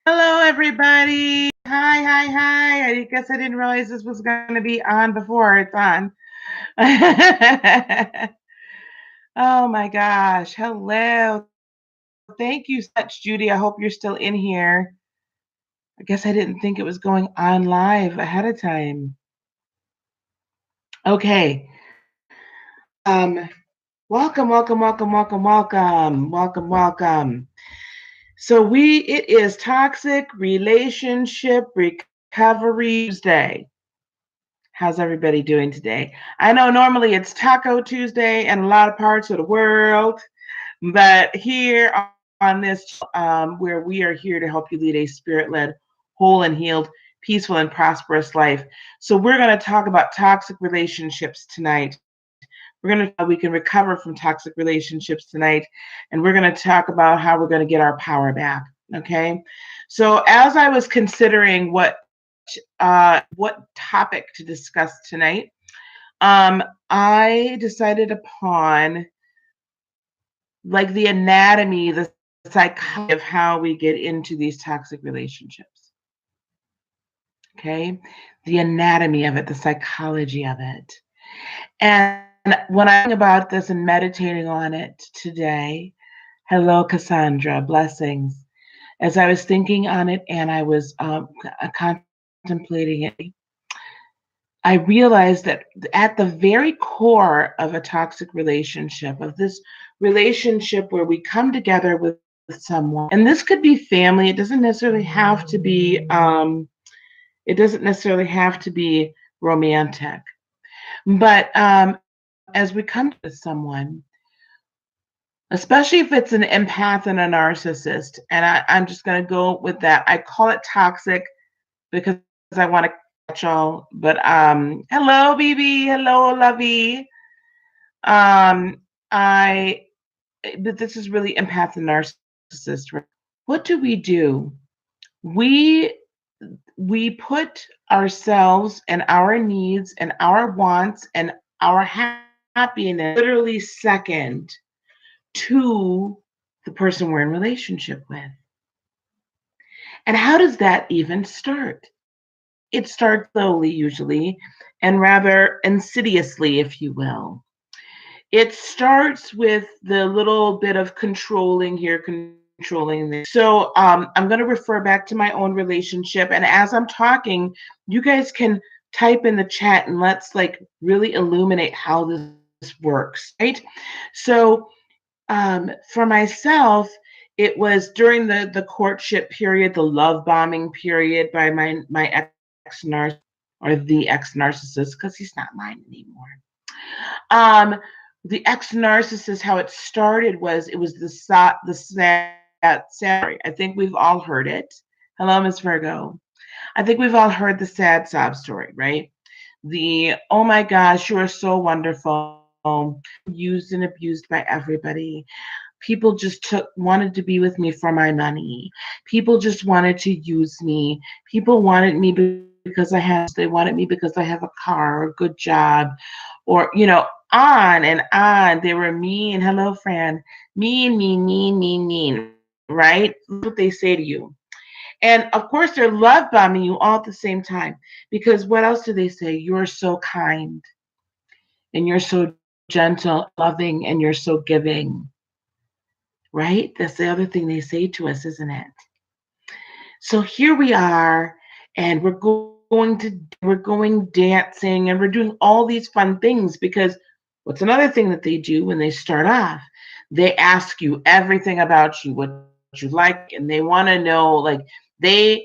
Hello, everybody. Hi, hi, hi. I guess I didn't realize this was going to be on before it's on. Oh my gosh. Hello. Thank you so much, Judy. I hope you're still in here. I guess I didn't think it was going on live ahead of time. Okay. Welcome, welcome, welcome, welcome, welcome, welcome, welcome. So it is Toxic Relationship Recovery Tuesday. How's everybody doing today? I know normally it's Taco Tuesday in a lot of parts of the world, but here on this, where we are here to help you lead a spirit-led, whole and healed, peaceful and prosperous life. So we're going to talk about toxic relationships tonight. We're going to how we can recover from toxic relationships tonight, and we're going to talk about how we're going to get our power back. Okay. So as I was considering what topic to discuss tonight, um, I decided upon like the anatomy, the psychology of how we get into these toxic relationships. Okay, the anatomy of it, the psychology of it. And when I'm about this and meditating on it today, hello, Cassandra, blessings. As I was thinking on it and I was contemplating it, I realized that at the very core of a toxic relationship, of this relationship where we come together with someone, and this could be family. It doesn't necessarily have to be. It doesn't necessarily have to be romantic. But as we come to someone, especially if it's an empath and a narcissist, and I'm just going to go with that. I call it toxic because I want to catch all. But hello, BB. Hello, Lovey. I but this is really empath and narcissist. Right? What do we do? We we put ourselves and our needs and our wants and our happiness literally second to the person we're in relationship with. And how does that even start? It starts slowly, usually, and rather insidiously, if you will. It starts with the little bit of controlling here, controlling there. So I'm going to refer back to my own relationship. And as I'm talking, you guys can type in the chat and let's like really illuminate how this works, right? So for myself, it was during the courtship period, the love bombing period by my ex narcissist or the ex narcissist because he's not mine anymore. Um, the ex narcissist, how it started was it was the sad story. I think we've all heard it. Hello, Miss Virgo. I think we've all heard the sad sob story, right? The oh my gosh, you are so wonderful. Used and abused by everybody. People just wanted to be with me for my money. People just wanted to use me. People wanted me because I had they wanted me because I have a car or a good job or on and on. They were mean. Hello, Fran. Mean, mean, mean, mean, mean, right? That's what they say to you. And of course, they're love bombing you all at the same time. Because what else do they say? You're so kind and you're so gentle, loving, and you're so giving, right? That's the other thing they say to us, isn't it? So here we are, and we're going dancing, and we're doing all these fun things because what's another thing that they do when they start off? They ask you everything about you, what you like, and they want to know, like they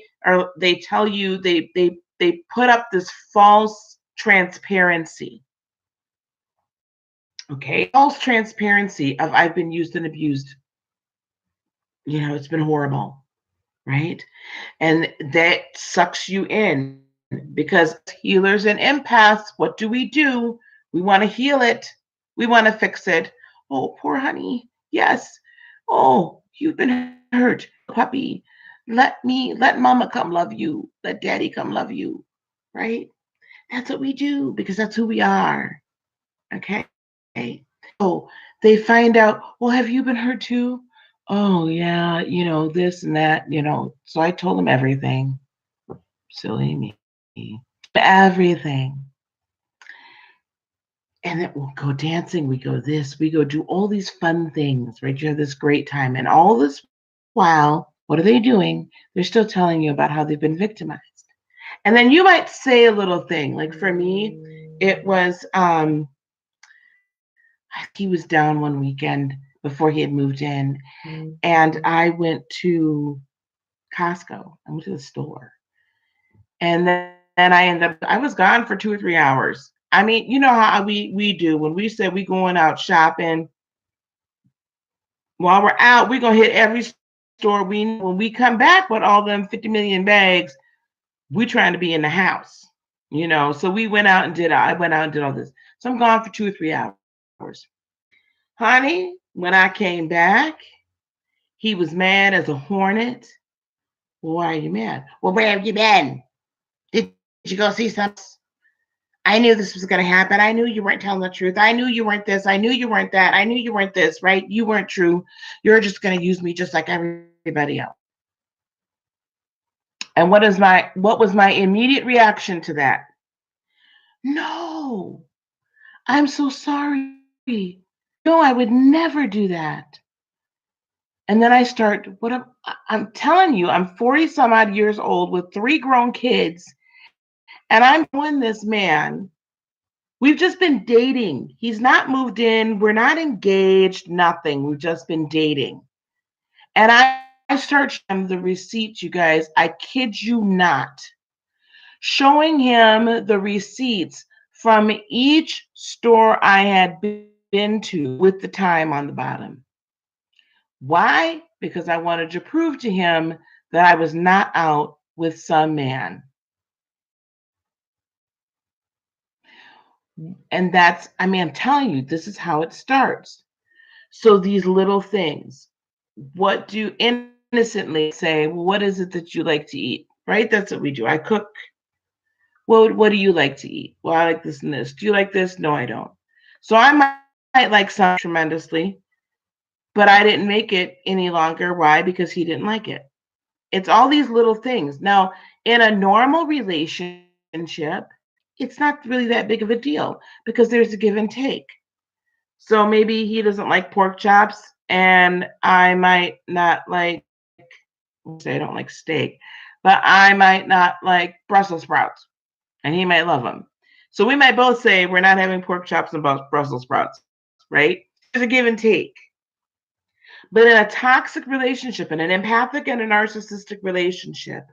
tell you they put up this false transparency. Okay, false transparency of I've been used and abused. It's been horrible, right? And that sucks you in because healers and empaths, what do? We want to heal it. We want to fix it. Oh, poor honey. Yes. Oh, you've been hurt. Puppy. Let mama come love you. Let daddy come love you. Right? That's what we do because that's who we are. Okay. So they find out, well, have you been hurt too? Oh, yeah, this and that. So I told him everything. Silly me. Everything. And then we'll go dancing, we go this, we go do all these fun things, right? You have this great time. And all this while, what are they doing? They're still telling you about how they've been victimized. And then you might say a little thing. Like for me, it was he was down one weekend before he had moved in, and I went to Costco. I went to the store. And then I was gone for 2 or 3 hours. I mean, you know how we do when we said we going out shopping. While we're out, we're gonna hit every store. We when we come back with all them 50 million bags, we trying to be in the house. So we went out and did. I went out and did all this. So I'm gone for 2 or 3 hours. Honey, when I came back, he was mad as a hornet. Well, why are you mad? Well, where have you been? Did you go see some? I knew this was going to happen. I knew you weren't telling the truth. I knew you weren't this. I knew you weren't that. I knew you weren't this, right? You weren't true. You're just going to use me just like everybody else. And what was my immediate reaction to that? No, I'm so sorry. No, I would never do that. And then I start, I'm telling you, I'm 40 some odd years old with 3 grown kids, and I'm showing this man. We've just been dating. He's not moved in. We're not engaged, nothing. We've just been dating. And I start showing him the receipts, you guys. I kid you not. Showing him the receipts from each store I had been to with the time on the bottom. Why? Because I wanted to prove to him that I was not out with some man. And I'm telling you, this is how it starts. So these little things, what do you innocently say, well, what is it that you like to eat? Right? That's what we do. I cook. Well, what do you like to eat? Well, I like this and this. Do you like this? No, I don't. So I might like something tremendously, but I didn't make it any longer. Why? Because he didn't like it. It's all these little things. Now, in a normal relationship, it's not really that big of a deal because there's a give and take. So maybe he doesn't like pork chops, and I might not like, say I don't like steak, but I might not like Brussels sprouts, and he might love them. So we might both say we're not having pork chops and Brussels sprouts, right? There's a give and take. But in a toxic relationship, in an empathic and a narcissistic relationship,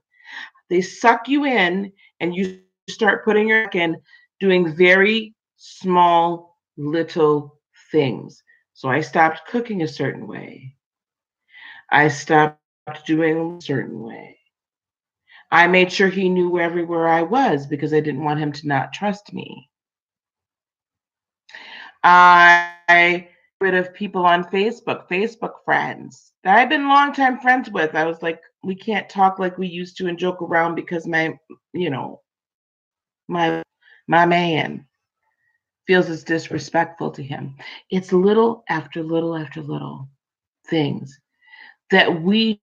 they suck you in and you start putting your neck in doing very small, little things. So I stopped cooking a certain way. I stopped doing a certain way. I made sure he knew everywhere I was because I didn't want him to not trust me. I rid of people on Facebook friends that I've been longtime friends with. I was like, we can't talk like we used to and joke around because you know, my man feels it's disrespectful to him. It's little after little after little things that we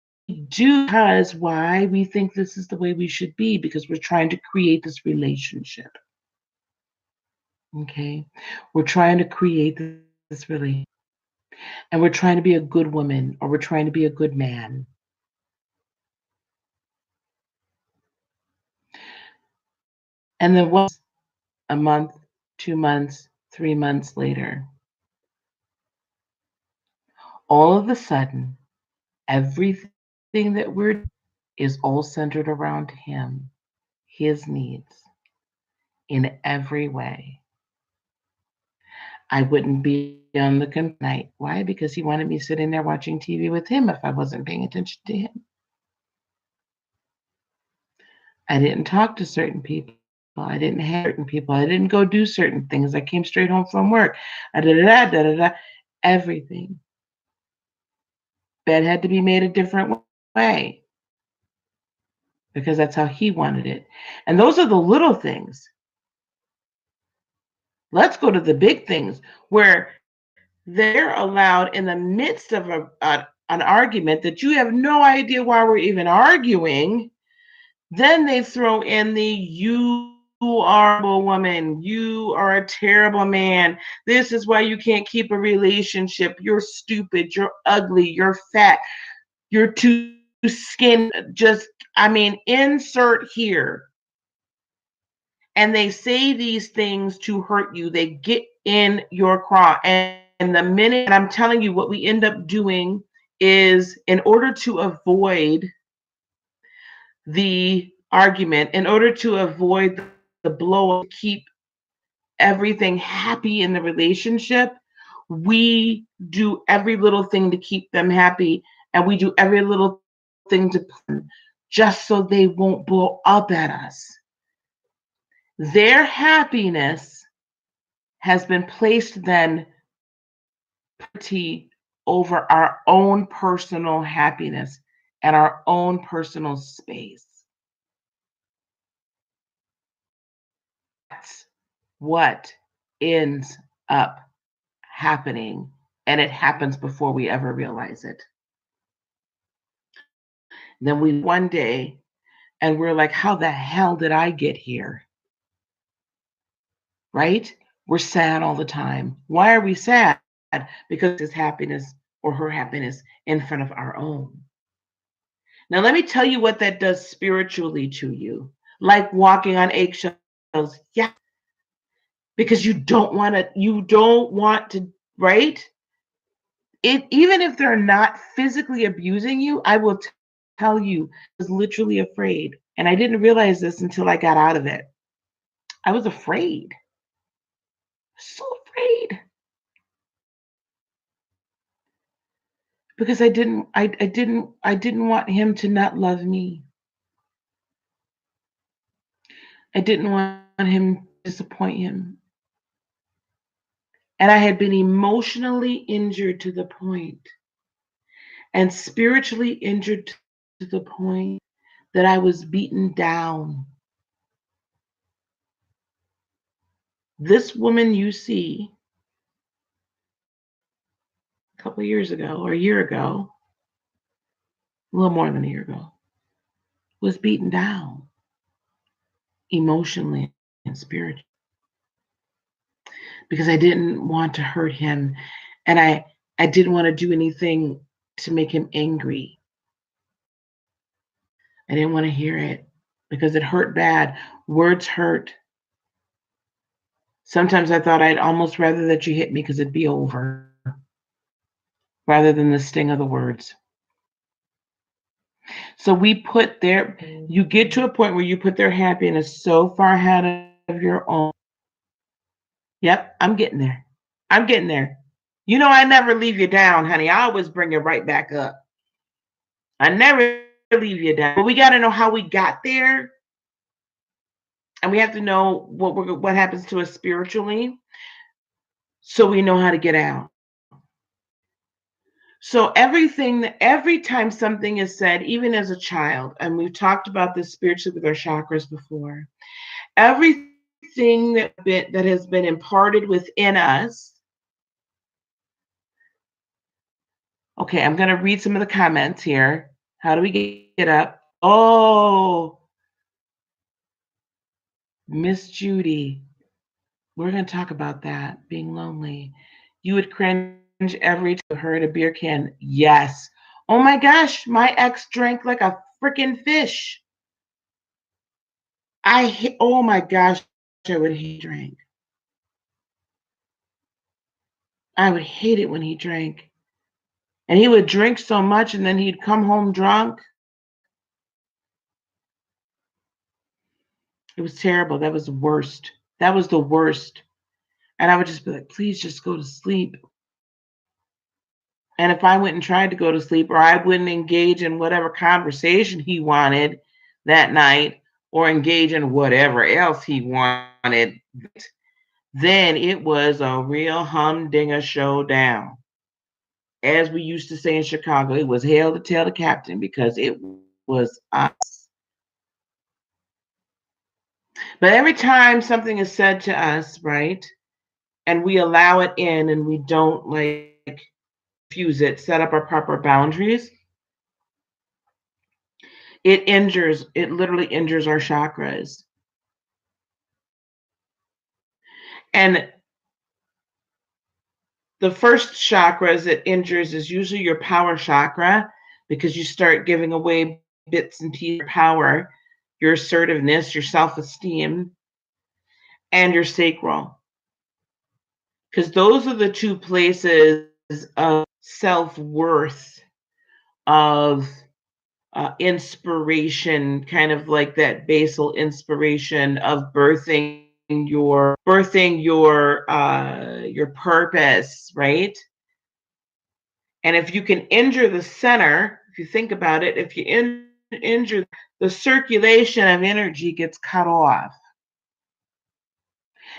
do because why we think this is the way we should be because we're trying to create this relationship. Okay. We're trying to create this relationship. And we're trying to be a good woman or we're trying to be a good man. And then a month, 2 months, 3 months later, all of a sudden, everything that we're doing is all centered around him, his needs in every way. I wouldn't be on the computer at night. Why? Because he wanted me sitting there watching TV with him if I wasn't paying attention to him. I didn't talk to certain people. I didn't have certain people. I didn't go do certain things. I came straight home from work. Everything. Bed had to be made a different way because that's how he wanted it. And those are the little things. Let's go to the big things where they're allowed in the midst of a an argument that you have no idea why we're even arguing, then they throw in the you are a woman, you are a terrible man. This is why you can't keep a relationship. You're stupid, you're ugly, you're fat, you're too skinny. Just, I mean, insert here. And they say these things to hurt you. They get in your craw. And the minute, and I'm telling you, what we end up doing is, in order to avoid the argument, in order to avoid the blow, keep everything happy in the relationship, we do every little thing to keep them happy, and we do every little thing to just so they won't blow up at us. Their happiness has been placed then over our own personal happiness and our own personal space. That's what ends up happening, and it happens before we ever realize it. Then we one day and we're like, how the hell did I get here? Right? We're sad all the time. Why are we sad? Because his happiness or her happiness in front of our own. Now, let me tell you what that does spiritually to you. Like walking on eggshells. Yeah. Because you don't want to, right? Even if they're not physically abusing you, I will tell you, I was literally afraid. And I didn't realize this until I got out of it. I was afraid. So afraid. Because I didn't want him to not love me. I didn't want him to disappoint him. And I had been emotionally injured to the point, and spiritually injured to the point that I was beaten down. This woman you see a couple of years ago, or a year ago, a little more than a year ago, was beaten down emotionally and spiritually because I didn't want to hurt him, and I didn't want to do anything to make him angry. I didn't want to hear it because it hurt bad. Words hurt. Sometimes I thought I'd almost rather that you hit me because it'd be over rather than the sting of the words. So you get to a point where you put their happiness so far ahead of your own. Yep, I'm getting there. I'm getting there. You know, I never leave you down, honey. I always bring it right back up. I never leave you down. But we got to know how we got there. And we have to know what happens to us spiritually so we know how to get out. So every time something is said, even as a child, and we've talked about this spiritually with our chakras before, everything that has been imparted within us. Okay, I'm going to read some of the comments here. How do we get up? Oh, Miss Judy. We're going to talk about that, being lonely. You would cringe every time you heard a beer can. Yes. Oh my gosh, my ex drank like a freaking fish. Oh my gosh, I would hate drink. I would hate it when he drank. And he would drink so much and then he'd come home drunk. It was terrible. That was the worst. That was the worst. And I would just be like, please just go to sleep. And if I went and tried to go to sleep, or I wouldn't engage in whatever conversation he wanted that night, or engage in whatever else he wanted, then it was a real humdinger showdown. As we used to say in Chicago, it was hell to tell the captain because it was us. But every time something is said to us, right, and we allow it in and we don't like fuse it, set up our proper boundaries, it literally injures our chakras. And the first chakras it injures is usually your power chakra, because you start giving away bits and pieces of power, your assertiveness, your self-esteem, and your sacral. Because those are the two places of self-worth, of inspiration, kind of like that basal inspiration of birthing your purpose, right? And if you can injure the center, if you think about it, if you injure, the circulation of energy gets cut off.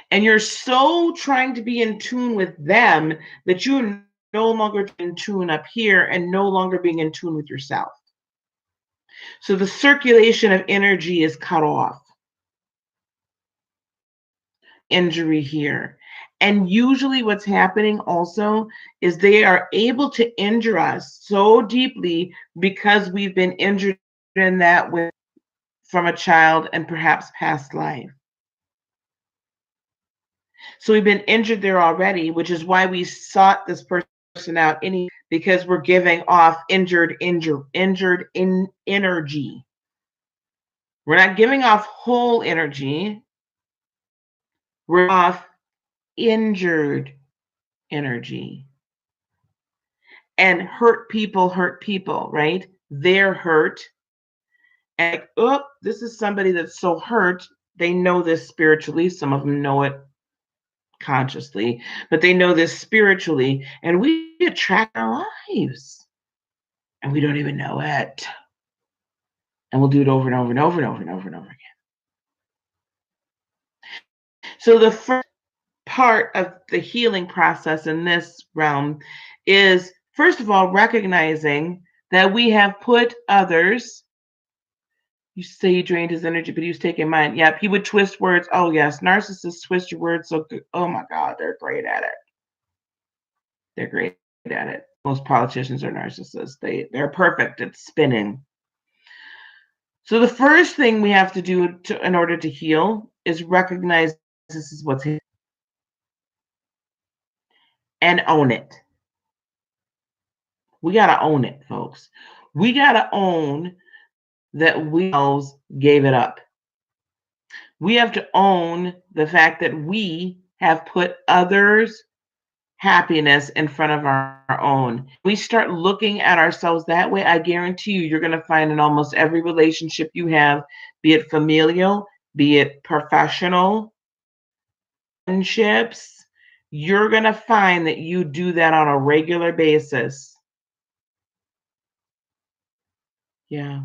And you're so trying to be in tune with them that you're no longer in tune up here and no longer being in tune with yourself. So the circulation of energy is cut off. Injury here. And usually what's happening also is they are able to injure us so deeply because we've been injured in that way from a child and perhaps past life. So we've been injured there already, which is why we sought this person out because we're giving off injured energy. We're not giving off whole energy. We're off injured energy. And hurt people, right? They're hurt. And like, oh, this is somebody that's so hurt. They know this spiritually. Some of them know it consciously, but they know this spiritually. And we attract our lives. And we don't even know it. And we'll do it over and over and over and over and over and over again. So the first part of the healing process in this realm is, first of all, recognizing that we have put others. You say he drained his energy, but he was taking mine. Yep, he would twist words. Oh, yes, narcissists twist your words so good. Oh, my God, they're great at it. They're great at it. Most politicians are narcissists. They're perfect at spinning. So the first thing we have to do in order to heal is recognize this is what's happening and own it. We got to own it, folks. We got to own that we gave it up. We have to own the fact that we have put others' happiness in front of our own. We start looking at ourselves that way, I guarantee you're going to find in almost every relationship you have, be it familial, be it professional, friendships, you're going to find that you do that on a regular basis. Yeah.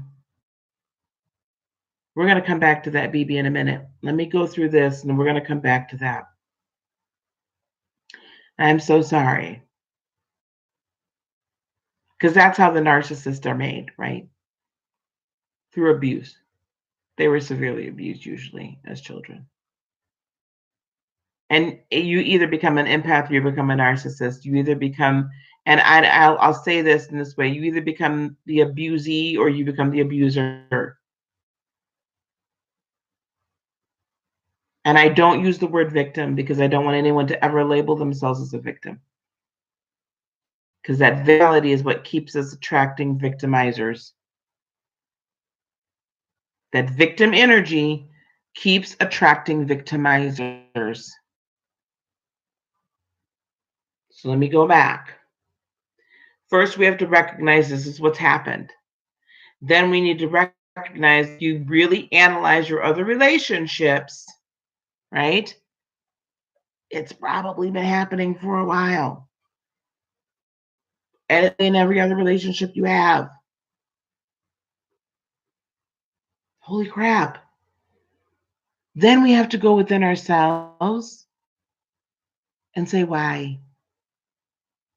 We're going to come back to that, BB, in a minute. Let me go through this, and we're going to come back to that. I'm so sorry. Because that's how the narcissists are made, right? Through abuse. They were severely abused, usually, as children. And you either become an empath or you become a narcissist. You either become, and I'll say this in this way, you either become the abusee or you become the abuser. And I don't use the word victim because I don't want anyone to ever label themselves as a victim. Because that victimality is what keeps us attracting victimizers. That victim energy keeps attracting victimizers. So let me go back. First, we have to recognize this is what's happened. Then we need to recognize you really analyze your other relationships, right? It's probably been happening for a while. And in every other relationship you have. Holy crap. Then we have to go within ourselves and say, why?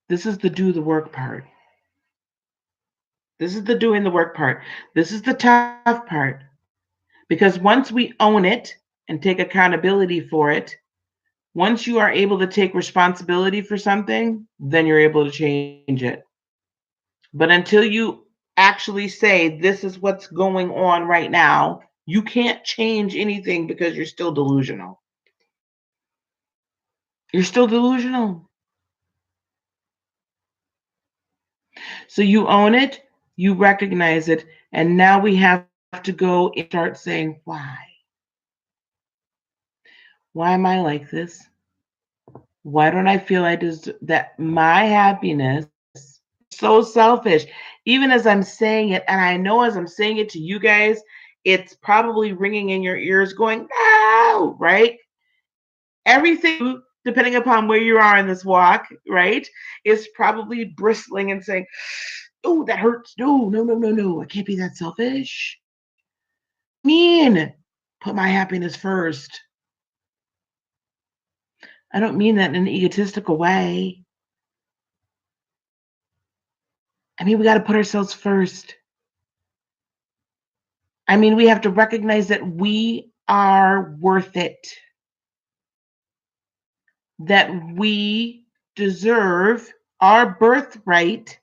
This is the do the work part. This is the doing the work part. This is the tough part. Because once we own it and take accountability for it, once you are able to take responsibility for something, then you're able to change it. But until you actually say, this is what's going on right now, you can't change anything because you're still delusional. You're still delusional. So you own it, you recognize it, and now we have to go and start saying, why? Why am I like this? Why don't I feel that my happiness so selfish? Even as I'm saying it, and I know as I'm saying it to you guys, it's probably ringing in your ears going, no, right? Everything, depending upon where you are in this walk, right, is probably bristling and saying, oh, that hurts. No, no, no, no, no. I can't be that selfish. Put my happiness first. I don't mean that in an egotistical way. I mean, we got to put ourselves first. I mean, we have to recognize that we are worth it, that we deserve our birthright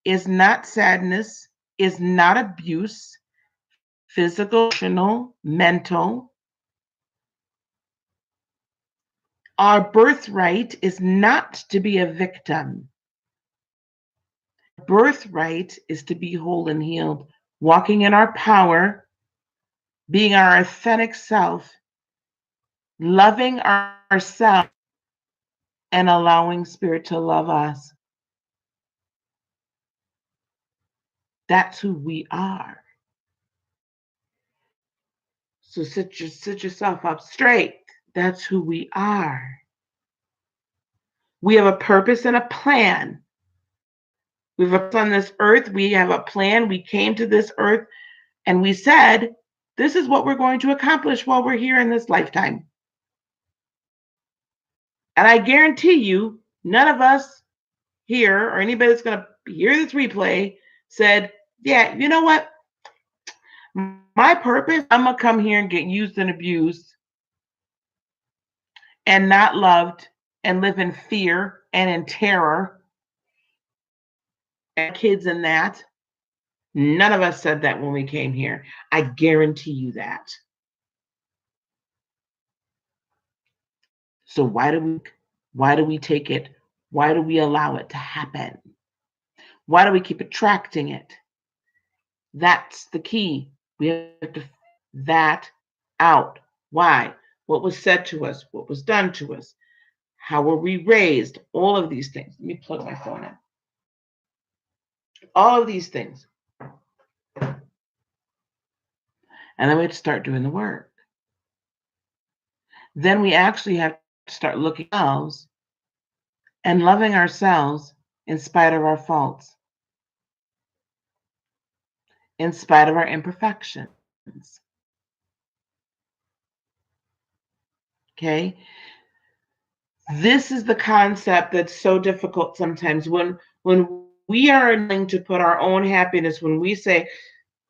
is not sadness, is not abuse, physical, emotional, mental. Our birthright is not to be a victim. Birthright is to be whole and healed, walking in our power, being our authentic self, loving ourselves, and allowing Spirit to love us. That's who we are. So sit yourself up straight. That's who we are. We have a purpose and a plan. We've on this earth. We have a plan. We came to this earth and we said, this is what we're going to accomplish while we're here in this lifetime. And I guarantee you, none of us here or anybody that's going to hear this replay said, yeah, you know what? My purpose, I'm going to come here and get used and abused and not loved and live in fear and in terror. And kids in that. None of us said that when we came here. I guarantee you that. So why do we take it? Why do we allow it to happen? Why do we keep attracting it? That's the key. We have to that out. Why? What was said to us? What was done to us? How were we raised? All of these things. Let me plug my phone in. All of these things. And then we have to start doing the work. Then we actually have to start looking at ourselves and loving ourselves in spite of our faults, in spite of our imperfections. Okay? This is the concept that's so difficult sometimes when we are willing to put our own happiness, when we say,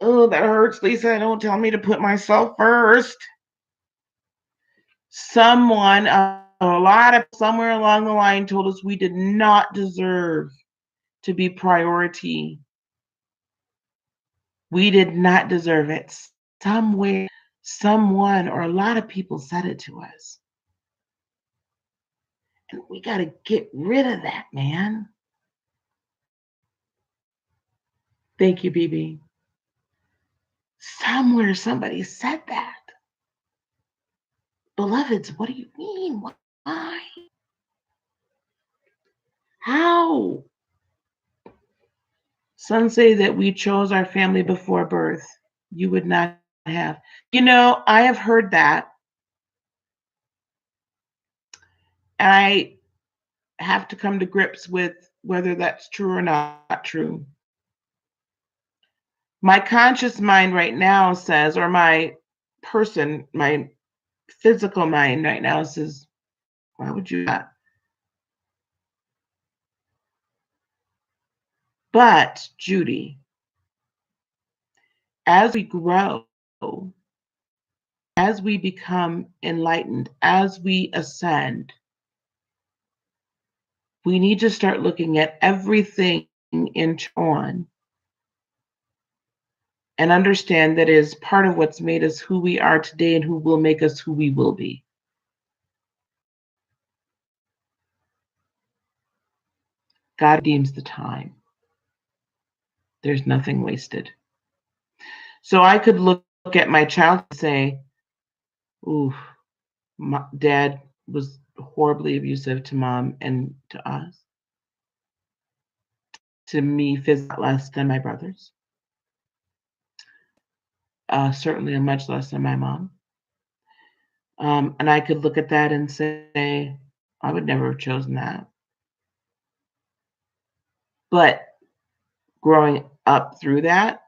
oh, that hurts, Lisa, don't tell me to put myself first. Someone, somewhere along the line told us we did not deserve to be priority. We did not deserve it. Somewhere, someone, or a lot of people said it to us. And we got to get rid of that, man. Thank you, BB. Somewhere somebody said that. Beloveds, what do you mean? Why? How? Some say that we chose our family before birth. You would not have. You know, I have heard that. And I have to come to grips with whether that's true or not true. My conscious mind right now says, or my physical mind right now says, why would you not? But, Judy, as we grow, as we become enlightened, as we ascend, we need to start looking at everything into on and understand that is part of what's made us who we are today and who will make us who we will be. God redeems the time. There's nothing wasted. So I could look at my child and say, ooh, dad was horribly abusive to mom and to us. To me, physically less than my brothers. Certainly a much less than my mom. And I could look at that and say, I would never have chosen that. But growing up through that,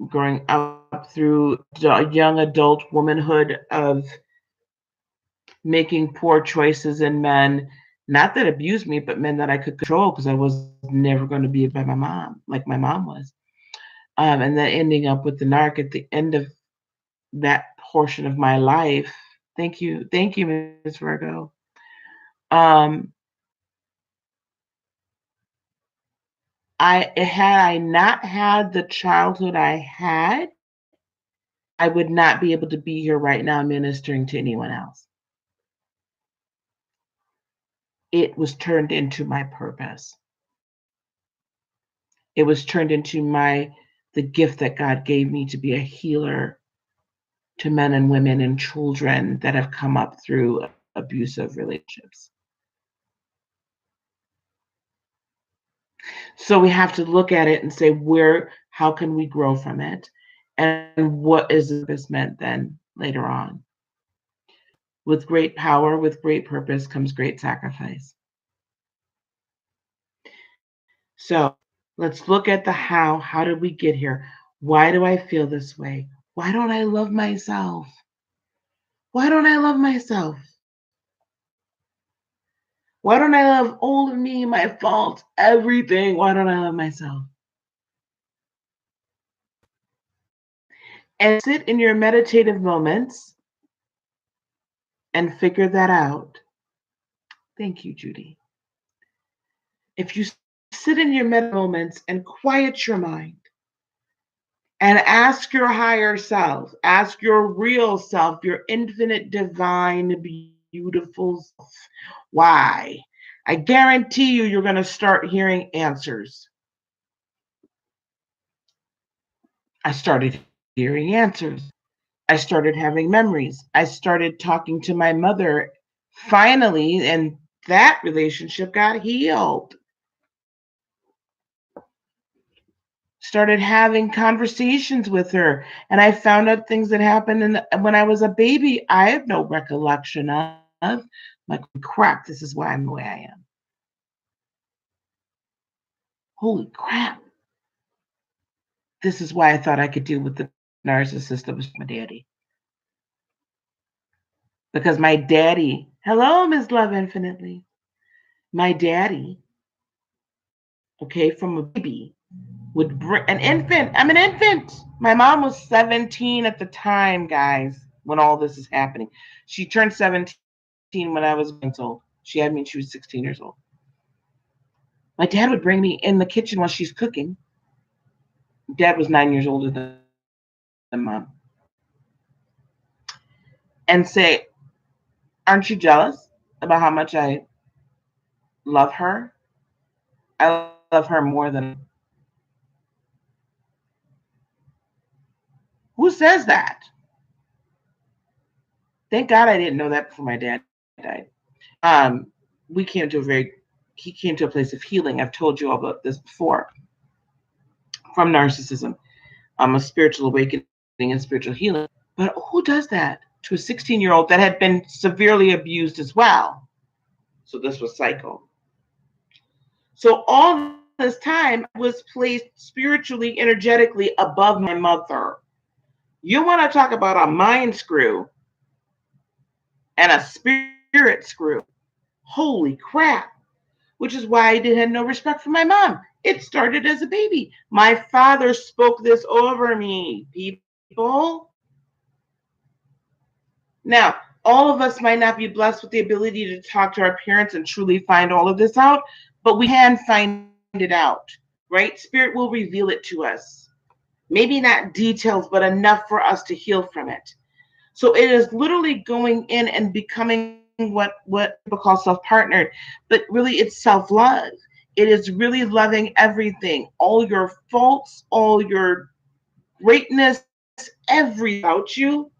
growing up through young adult womanhood of making poor choices in men, not that abused me, but men that I could control because I was never going to be by my mom, like my mom was. And then ending up with the narc at the end of that portion of my life. Thank you, Ms. Virgo. Had I not had the childhood I had, I would not be able to be here right now ministering to anyone else. It was turned into my purpose. It was turned into the gift that God gave me to be a healer to men and women and children that have come up through abusive relationships. So we have to look at it and say, how can we grow from it? And what is this meant then later on? With great power, with great purpose comes great sacrifice. So let's look at the how. How did we get here? Why do I feel this way? Why don't I love myself? Why don't I love myself? Why don't I love all of me, my faults, everything? Why don't I love myself? And sit in your meditative moments and figure that out. Thank you, Judy. If you sit in your meditative moments and quiet your mind and ask your higher self, ask your real self, your infinite, divine, beautiful self, why? I guarantee you're going to start hearing answers. I started hearing answers. I started having memories. I started talking to my mother finally, and that relationship got healed. Started having conversations with her, and I found out things that happened when I was a baby I have no recollection of. Like, crap, this is why I'm the way I am. Holy crap. This is why I thought I could deal with the narcissist that was my daddy. Because my daddy, hello, Ms. Love Infinitely. My daddy, okay, from a baby, would bring an infant. I'm an infant. My mom was 17 at the time, guys, when all this is happening. She turned 17 when I was months old. She had me when she was 16 years old. My dad would bring me in the kitchen while she's cooking. Dad was 9 years older than mom. And say, aren't you jealous about how much I love her? I love her more than... Who says that? Thank God I didn't know that before my dad died. He came to a place of healing. I've told you all about this before. From narcissism, a spiritual awakening and spiritual healing. But who does that to a 16-year-old that had been severely abused as well? So this was cycle. So all this time I was placed spiritually, energetically above my mother. You want to talk about a mind screw and a spirit screw? Holy crap. Which is why I had no respect for my mom. It started as a baby. My father spoke this over me, people. Now, all of us might not be blessed with the ability to talk to our parents and truly find all of this out, but we can find it out, right? Spirit will reveal it to us. Maybe not details, but enough for us to heal from it. So it is literally going in and becoming what people call self-partnered, but really it's self-love. It is really loving everything, all your faults, all your greatness, everything about you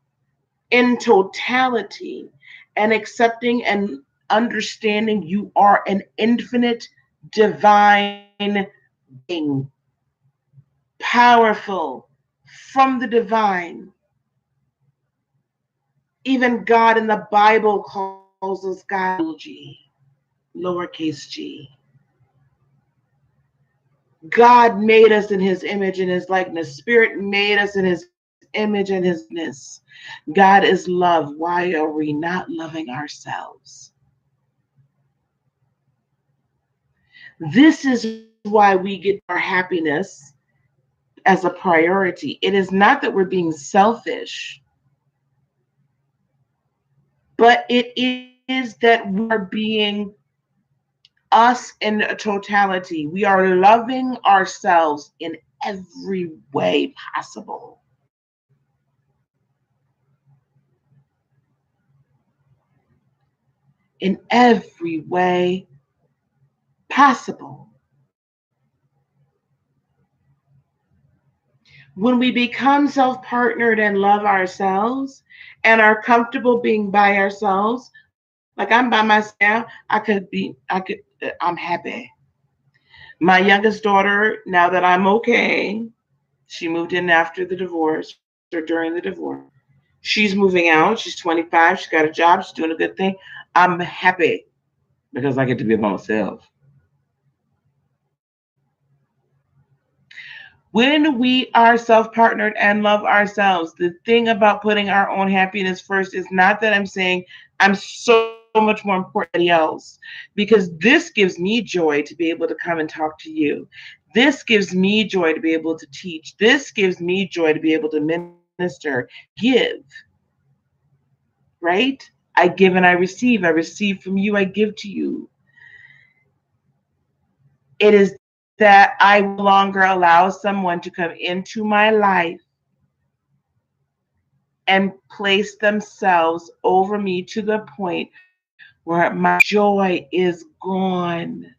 in totality, and accepting and understanding you are an infinite divine being, powerful from the divine. Even God in the Bible calls us God, G, lowercase g. God made us in his image and his likeness. Spirit made us in his image and his likeness. God is love. Why are we not loving ourselves? This is why we get our happiness as a priority. It is not that we're being selfish, but it is that we are being us in totality. We are loving ourselves in every way possible. In every way possible. When we become self partnered and love ourselves and are comfortable being by ourselves, like I'm by myself now, I'm happy. My youngest daughter, now that I'm okay, she moved in after the divorce or during the divorce. She's moving out. She's 25. She's got a job. She's doing a good thing. I'm happy because I get to be by myself. When we are self partnered and love ourselves, the thing about putting our own happiness first is not that I'm saying I'm so much more important than anybody else, because this gives me joy to be able to come and talk to you. This gives me joy to be able to teach. This gives me joy to be able to minister, give, right? I give and I receive. I receive from you, I give to you. It is that I will no longer allow someone to come into my life and place themselves over me to the point where my joy is gone,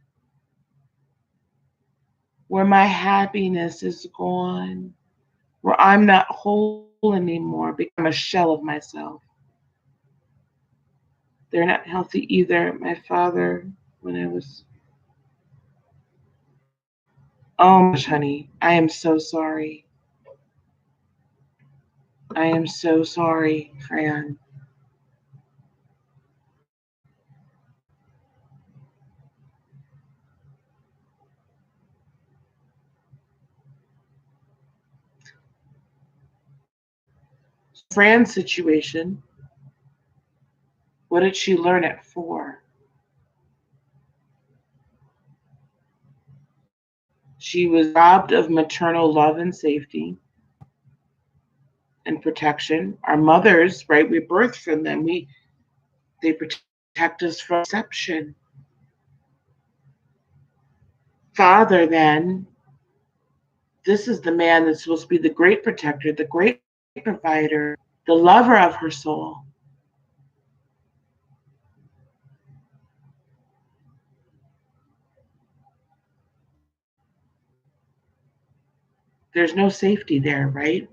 where my happiness is gone, where I'm not whole anymore because I'm a shell of myself. They're not healthy either. My father, when I was, oh my gosh, honey, I am so sorry. I am so sorry, Fran. Fran's situation, what did she learn it for? She was robbed of maternal love and safety and protection. Our mothers, right? We birthed from them. They protect us from deception. Father, then, this is the man that's supposed to be the great protector, the great provider, the lover of her soul. There's no safety there, right?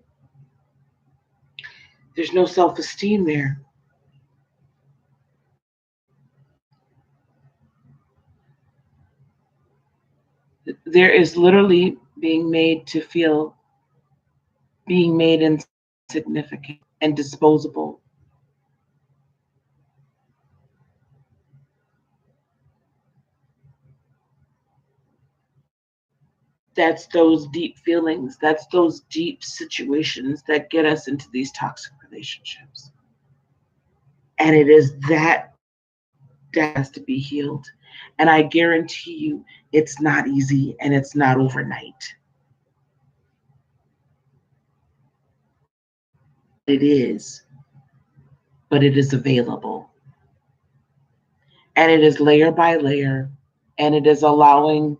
There's no self esteem there. There is literally being made to feel being made insignificant and disposable. That's those deep feelings, that's those deep situations that get us into these toxic relationships. And it is that has to be healed. And I guarantee you, it's not easy and it's not overnight. It is, but it is available. And it is layer by layer. And it is allowing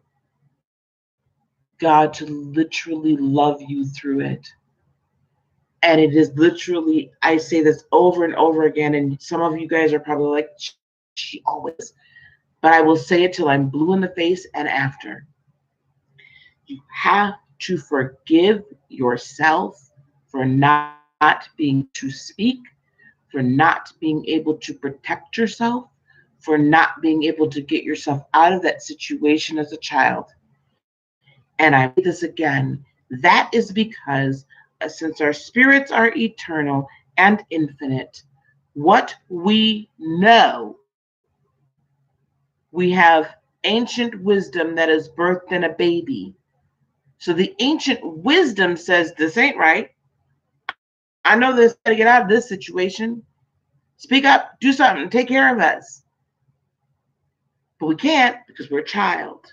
God to literally love you through it. And it is literally, I say this over and over again, and some of you guys are probably like, she always, but I will say it till I'm blue in the face and after. You have to forgive yourself for not being able to speak, for not being able to protect yourself, for not being able to get yourself out of that situation as a child. And I say this again, that is because since our spirits are eternal and infinite, what we know, we have ancient wisdom that is birthed in a baby. So the ancient wisdom says, this ain't right. I know this, got to get out of this situation. Speak up, do something, take care of us. But we can't because we're a child.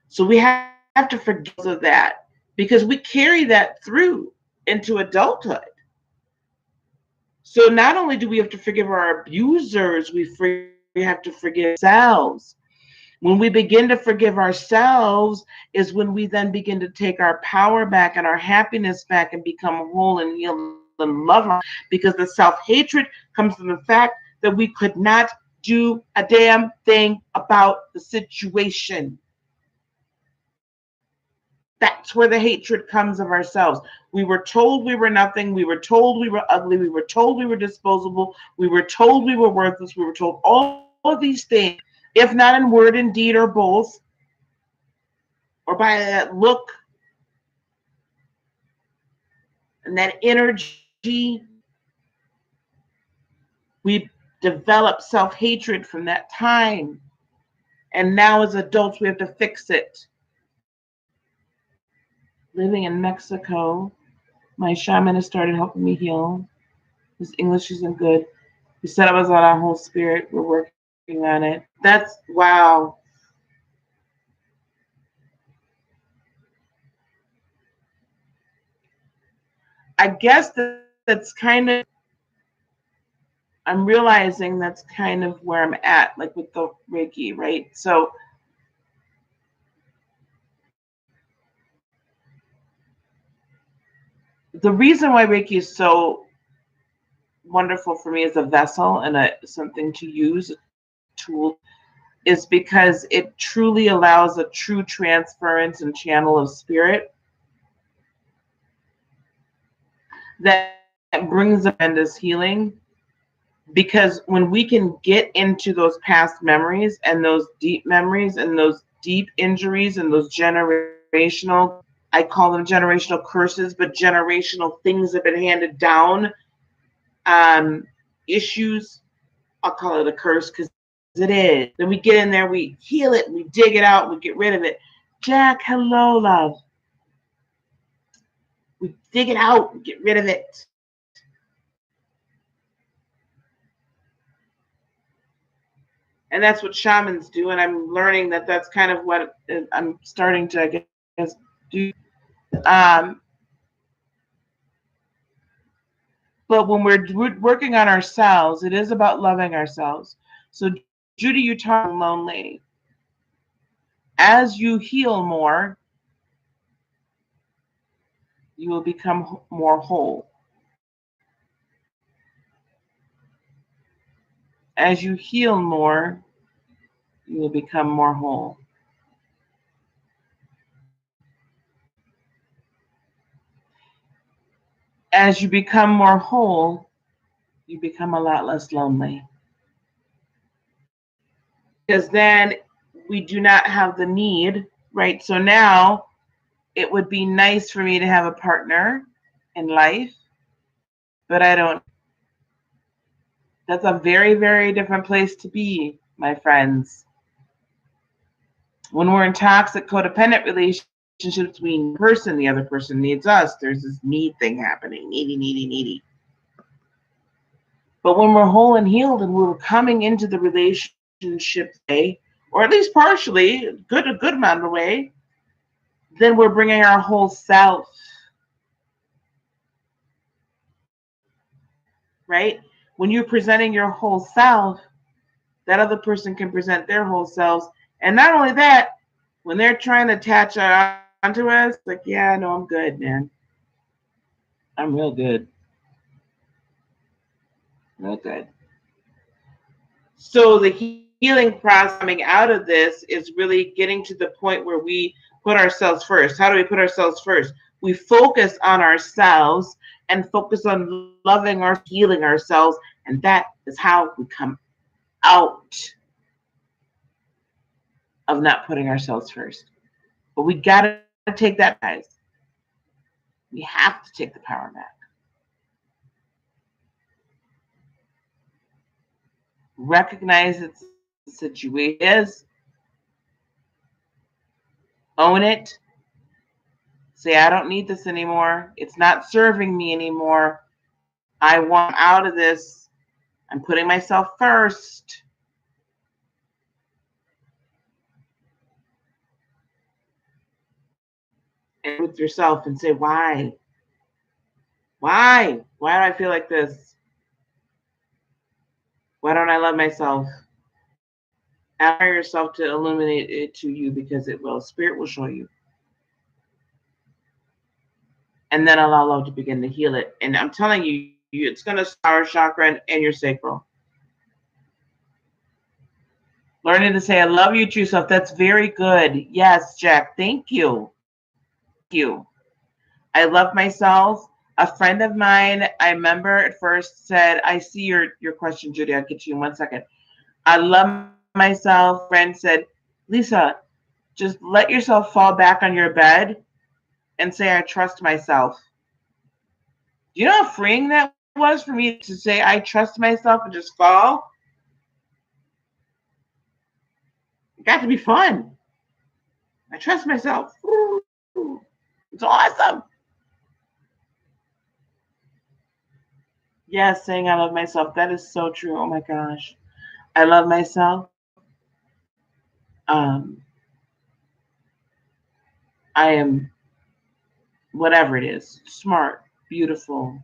So we have to forgive of that because we carry that through into adulthood. So not only do we have to forgive our abusers, we have to forgive ourselves. When we begin to forgive ourselves is when we then begin to take our power back and our happiness back and become whole and healed and love, because the self-hatred comes from the fact that we could not do a damn thing about the situation. That's where the hatred comes of ourselves. We were told we were nothing. We were told we were ugly. We were told we were disposable. We were told we were worthless. We were told all of these things, if not in word and deed or both, or by that look and that energy. We developed self-hatred from that time. And now as adults, we have to fix it. Living in Mexico, my shaman has started helping me heal. His English isn't good. He said I was on our whole spirit. We're working on it. That's wow. I guess that's kind of, I'm realizing that's kind of where I'm at, like with the Reiki, right? So the reason why Reiki is so wonderful for me as a vessel and something to use, a tool, is because it truly allows a true transference and channel of spirit that brings a tremendous healing. Because when we can get into those past memories and those deep memories and those deep injuries and those generational, I call them generational curses, but generational things that have been handed down, issues, I'll call it a curse because it is. Then we get in there, we heal it, we dig it out, we get rid of it. Jack, hello, love. We dig it out, we get rid of it. And that's what shamans do. And I'm learning that that's kind of what I'm starting to, I guess, do. Um, but when we're working on ourselves, it is about loving ourselves. So, Judy, you talk lonely. As you heal more, you will become more whole. As you heal more, you will become more whole. As you become more whole, you become a lot less lonely. Because then we do not have the need, right? So now it would be nice for me to have a partner in life, but I don't. That's a very, very different place to be, my friends. When we're in toxic, codependent relationships, we need person, the other person needs us. There's this need thing happening, needy, needy, needy. But when we're whole and healed and we're coming into the relationship way, or at least partially, a good amount of the way, then we're bringing our whole self, right? When you're presenting your whole self, that other person can present their whole selves. And not only that, when they're trying to attach onto us. Like, yeah, no, I'm good, man. I'm real good. Real good. So the healing process coming out of this is really getting to the point where we put ourselves first. How do we put ourselves first? We focus on ourselves and focus on loving or healing ourselves, and that is how we come out of not putting ourselves first. But we got to take that, guys. We have to take the power back. Recognize it's the situation is, own it, say, I don't need this anymore. It's not serving me anymore. I want out of this. I'm putting myself first. And with yourself and say, why? Why? Why do I feel like this? Why don't I love myself? Allow yourself to illuminate it to you, because it will. Spirit will show you. And then allow love to begin to heal it. And I'm telling you, it's going to start chakra and your sacral. Learning to say, I love you, true self. That's very good. Yes, Jack. Thank you. Thank you. I love myself. A friend of mine, I remember at first said, I see your question, Judy. I'll get to you in 1 second. I love myself. Friend said, Lisa, just let yourself fall back on your bed and say, I trust myself. Do you know how freeing that was for me to say, I trust myself and just fall? It got to be fun. I trust myself. It's awesome. Yes, saying I love myself. That is so true. Oh my gosh. I love myself. Um, I am whatever it is, smart, beautiful,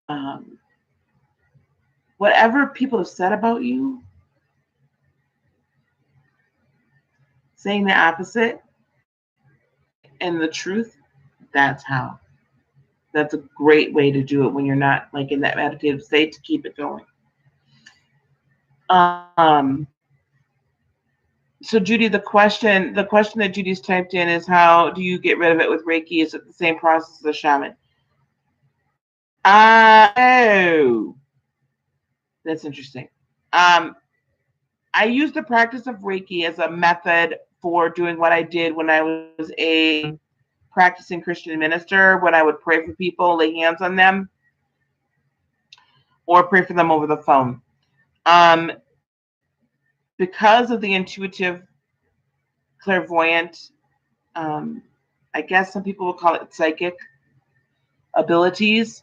um, whatever people have said about you, saying the opposite and the truth, that's how. That's a great way to do it when you're not like in that meditative state, to keep it going. Um, so Judy, the question that Judy's typed in is, how do you get rid of it with Reiki? Is it the same process as a shaman? Oh, that's interesting. Um, I use the practice of Reiki as a method for doing what I did when I was a practicing Christian minister, when I would pray for people, lay hands on them, or pray for them over the phone. Because of the intuitive, clairvoyant, I guess some people will call it psychic abilities,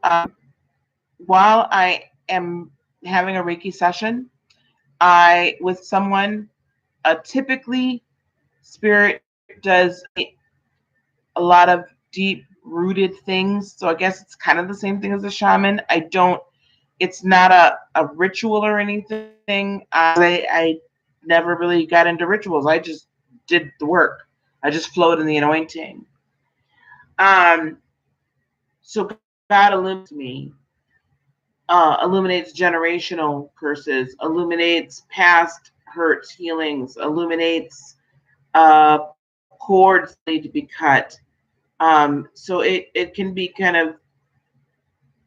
while I am having a Reiki session, with someone, typically spirit does a lot of deep rooted things. So I guess it's kind of the same thing as a shaman. It's not a ritual or anything. I never really got into rituals. I just did the work. I just flowed in the anointing. So God illuminates me, illuminates generational curses, illuminates past hurts, healings, illuminates cords that need to be cut. So it can be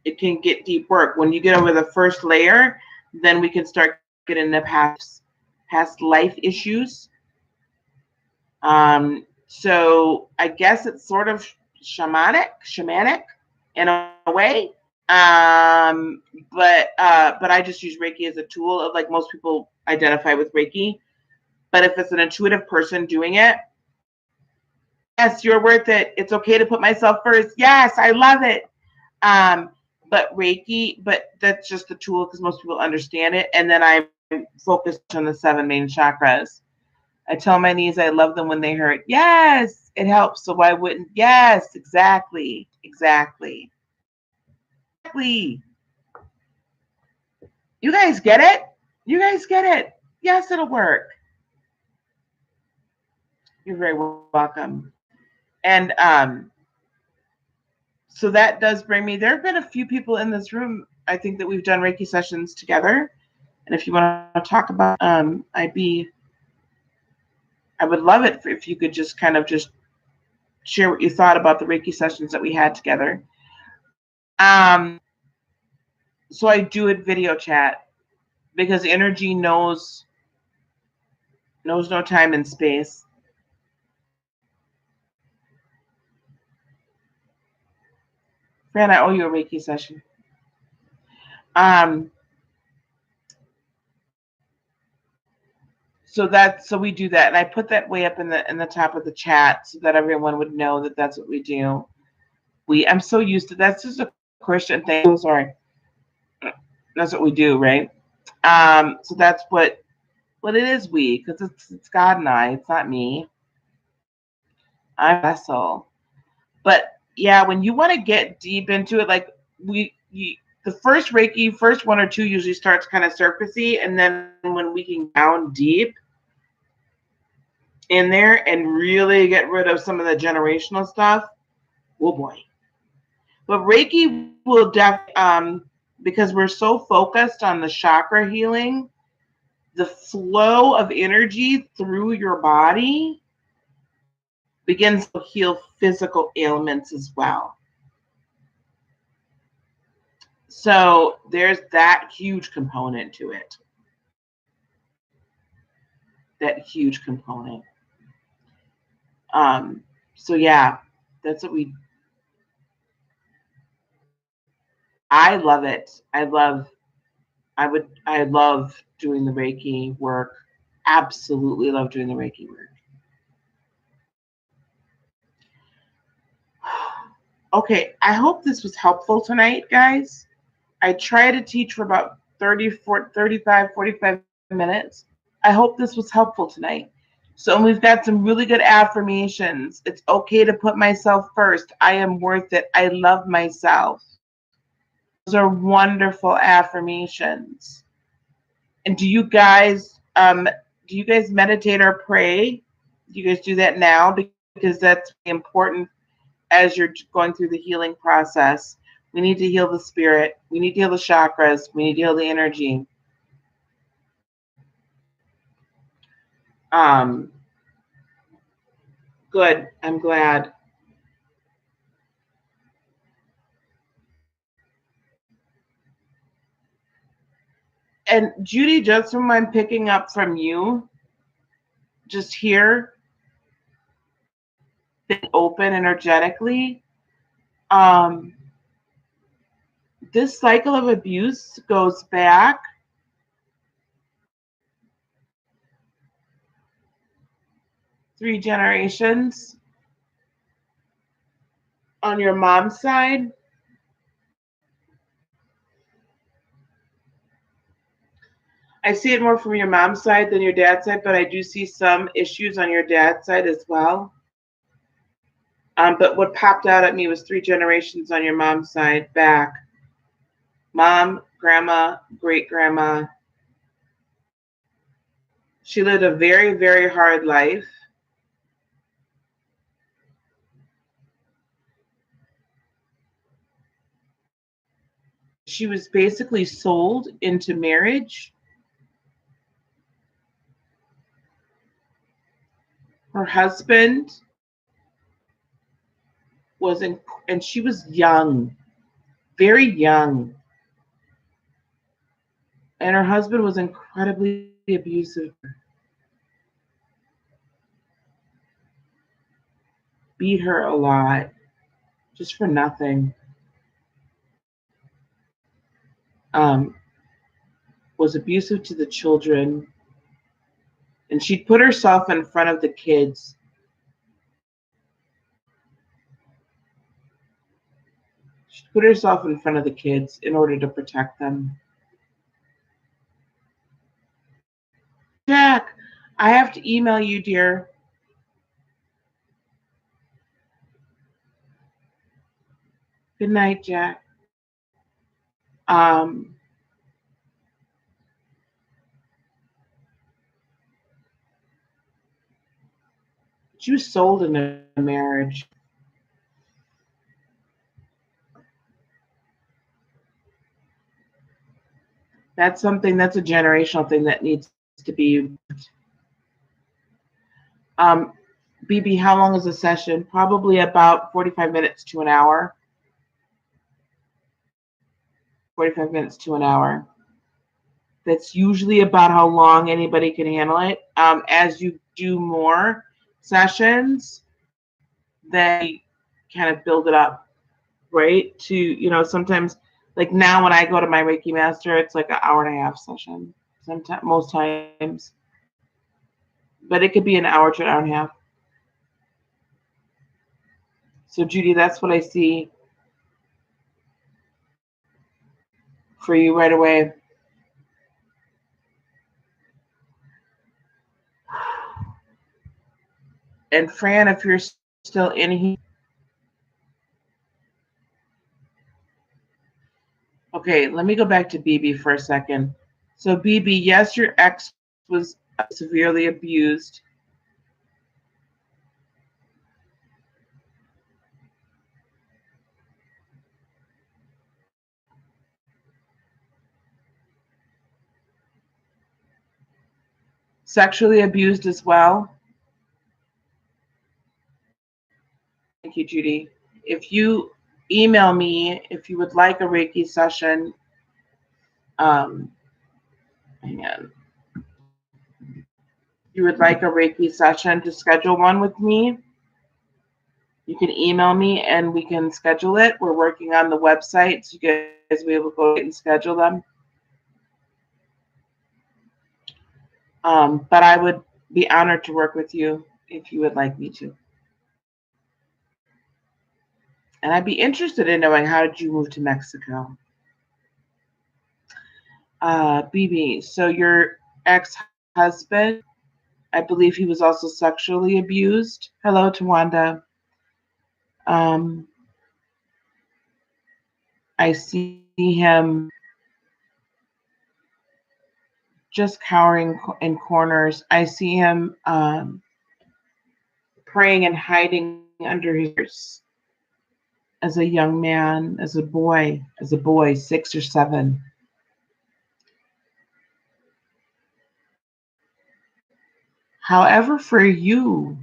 it can get deep work. When you get over the first layer, then we can start getting into past life issues. So I guess it's sort of shamanic in a way. But I just use Reiki as a tool of, like, most people identify with Reiki. But if it's an intuitive person doing it, yes, you're worth it. It's okay to put myself first. Yes, I love it. Um, but Reiki, but that's just the tool because most people understand it. And then I'm focused on the 7 main chakras. I tell my knees I love them when they hurt. Yes, it helps. So why wouldn't? Yes, exactly. Exactly. Exactly. You guys get it? You guys get it? Yes, it'll work. You're very welcome. And so that does bring me. There have been a few people in this room, I think, that we've done Reiki sessions together. And if you want to talk about, I would love it if you could just kind of just share what you thought about the Reiki sessions that we had together. So I do it video chat because energy knows no time and space. Fran, I owe you a Reiki session. So we do that, and I put that way up in the top of the chat so that everyone would know that that's what we do. I'm so used to that's just a Christian thing. I'm sorry, that's what we do, right? So that's what it is. Because it's God and I. It's not me. I'm a vessel. But yeah, when you want to get deep into it, like the first Reiki, first one or two usually starts kind of surfacey, and then when we can down deep in there and really get rid of some of the generational stuff, oh boy. But Reiki will definitely, because we're so focused on the chakra healing, the flow of energy through your body begins to heal physical ailments as well. So there's that huge component to it. That huge component. So yeah, that's what I love it. I love doing the Reiki work. Absolutely love doing the Reiki work. Okay, I hope this was helpful tonight, guys. I try to teach for about 35, 45 minutes. I hope this was helpful tonight. So we've got some really good affirmations. It's okay to put myself first. I am worth it. I love myself. Those are wonderful affirmations. And do you guys meditate or pray? Do you guys do that now? Because that's important as you're going through the healing process. We need to heal the spirit. We need to heal the chakras. We need to heal the energy. Good. I'm glad. And Judy, just from I'm picking up from you, just here, open energetically. This cycle of abuse goes back 3 generations on your mom's side. I see it more from your mom's side than your dad's side, but I do see some issues on your dad's side as well. But what popped out at me was 3 generations on your mom's side back. Mom, grandma, great grandma. She lived a very, very hard life. She was basically sold into marriage. Her husband was in, and she was young, very young. And her husband was incredibly abusive. Beat her a lot, just for nothing. Was abusive to the children. And she'd put herself in front of the kids. She'd put herself in front of the kids in order to protect them. Jack, I have to email you, dear. Good night, Jack. She was sold in a marriage. That's something, that's a generational thing that needs to be. Um, BB, how long is a session? Probably about 45 minutes to an hour. 45 minutes to an hour. That's usually about how long anybody can handle it. As you do more sessions, then kind of build it up, right? To, sometimes, like now when I go to my Reiki master, it's like an hour and a half session. Sometimes, most times, but it could be an hour to an hour and a half. So Judy, that's what I see for you right away. And Fran, if you're still in here, okay, let me go back to BB for a second. So BB, yes, your ex was severely abused. Sexually abused as well. Thank you, Judy. If you email me, if you would like a Reiki session, hang on. You would like a Reiki session to schedule one with me, you can email me and we can schedule it. We're working on the website, so you guys will be able to go and schedule them. But I would be honored to work with you if you would like me to. And I'd be interested in knowing, how did you move to Mexico? BB, so your ex-husband, I believe he was also sexually abused. Hello, Tawanda. I see him just cowering in corners. I see him praying and hiding under his, as a young man, as a boy, 6 or 7. However, for you,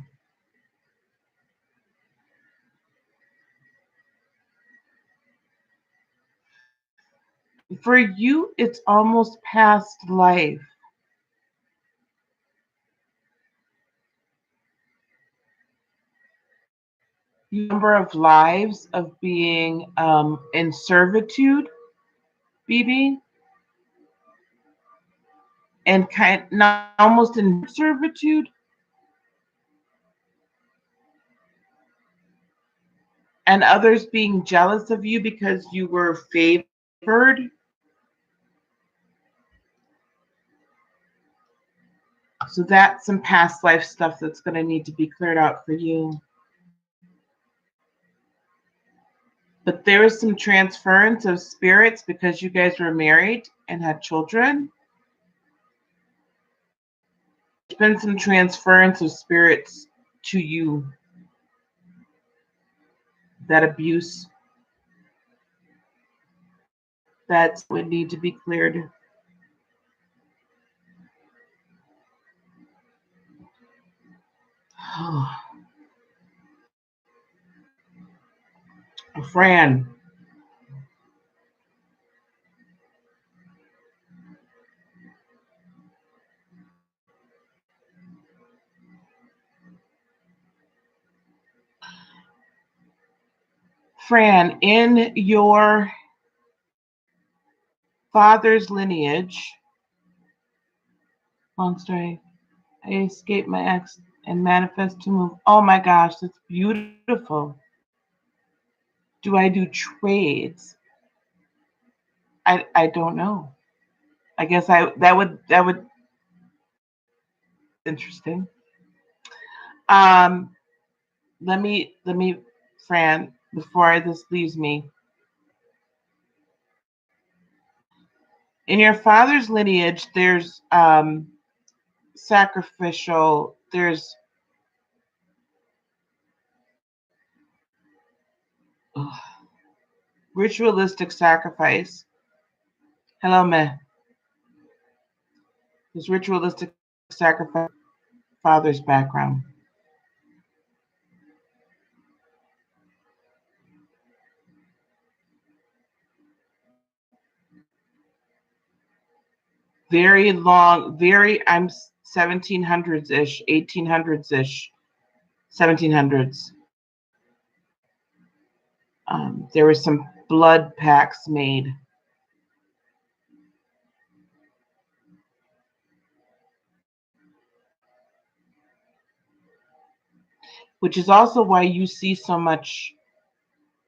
it's almost past life. Number of lives of being in servitude, BB, and kind not almost in servitude, and others being jealous of you because you were favored. So that's some past life stuff that's going to need to be cleared out for you. But there is some transference of spirits because you guys were married and had children. There's been some transference of spirits to you. That abuse, that would need to be cleared. Fran, in your father's lineage, long story, I escaped my ex and manifest to move. Oh my gosh, that's beautiful. Do I do trades? I don't know. I guess that would interesting. Um, let me, Fran, before this leaves me. In your father's lineage, there's sacrificial, there's Ugh. Ritualistic sacrifice. Hello, me. This ritualistic sacrifice, father's background. Very long, I'm 1700s ish, 1800s ish, 1700s. There were some blood pacts made, which is also why you see so much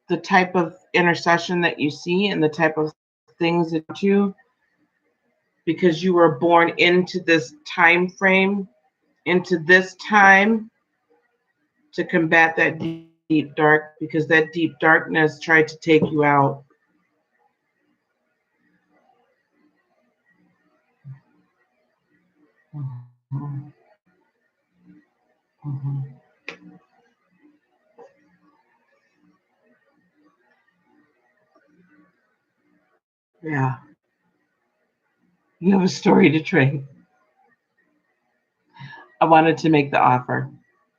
the type of intercession that you see and the type of things that you, because you were born into this time frame, into this time to combat that deep dark, because that deep darkness tried to take you out. Mhm. Mhm. Yeah, you have a story to trade. I wanted to make the offer,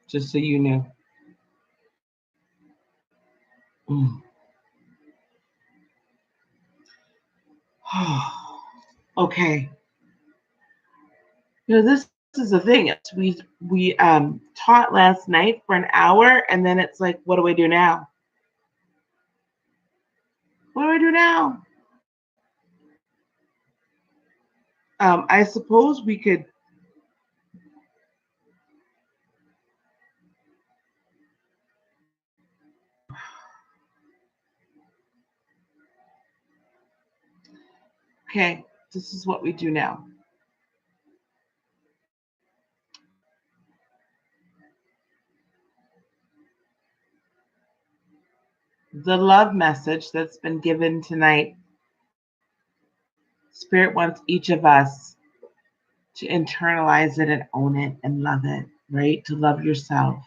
just so you knew. Mm. Okay. This is the thing. We taught last night for an hour, and then it's like, what do we do now? What do I do now? I suppose we could. Okay, this is what we do now. The love message that's been given tonight, Spirit wants each of us to internalize it and own it and love it, right? To love yourself.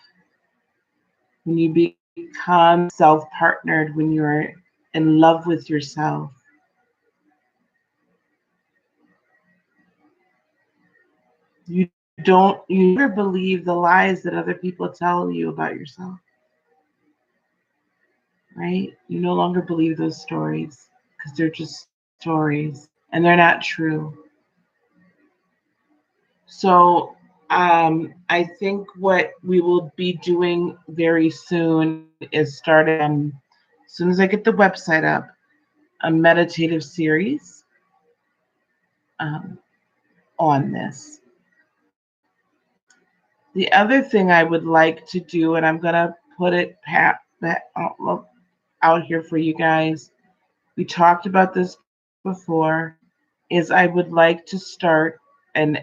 When you become self partnered, when you're in love with yourself, you you never believe the lies that other people tell you about yourself, right? You no longer believe those stories because they're just stories and they're not true. So I think what we will be doing very soon is starting, as soon as I get the website up, a meditative series um, on this. The other thing I would like to do, and I'm going to put it out here for you guys, we talked about this before, is I would like to start an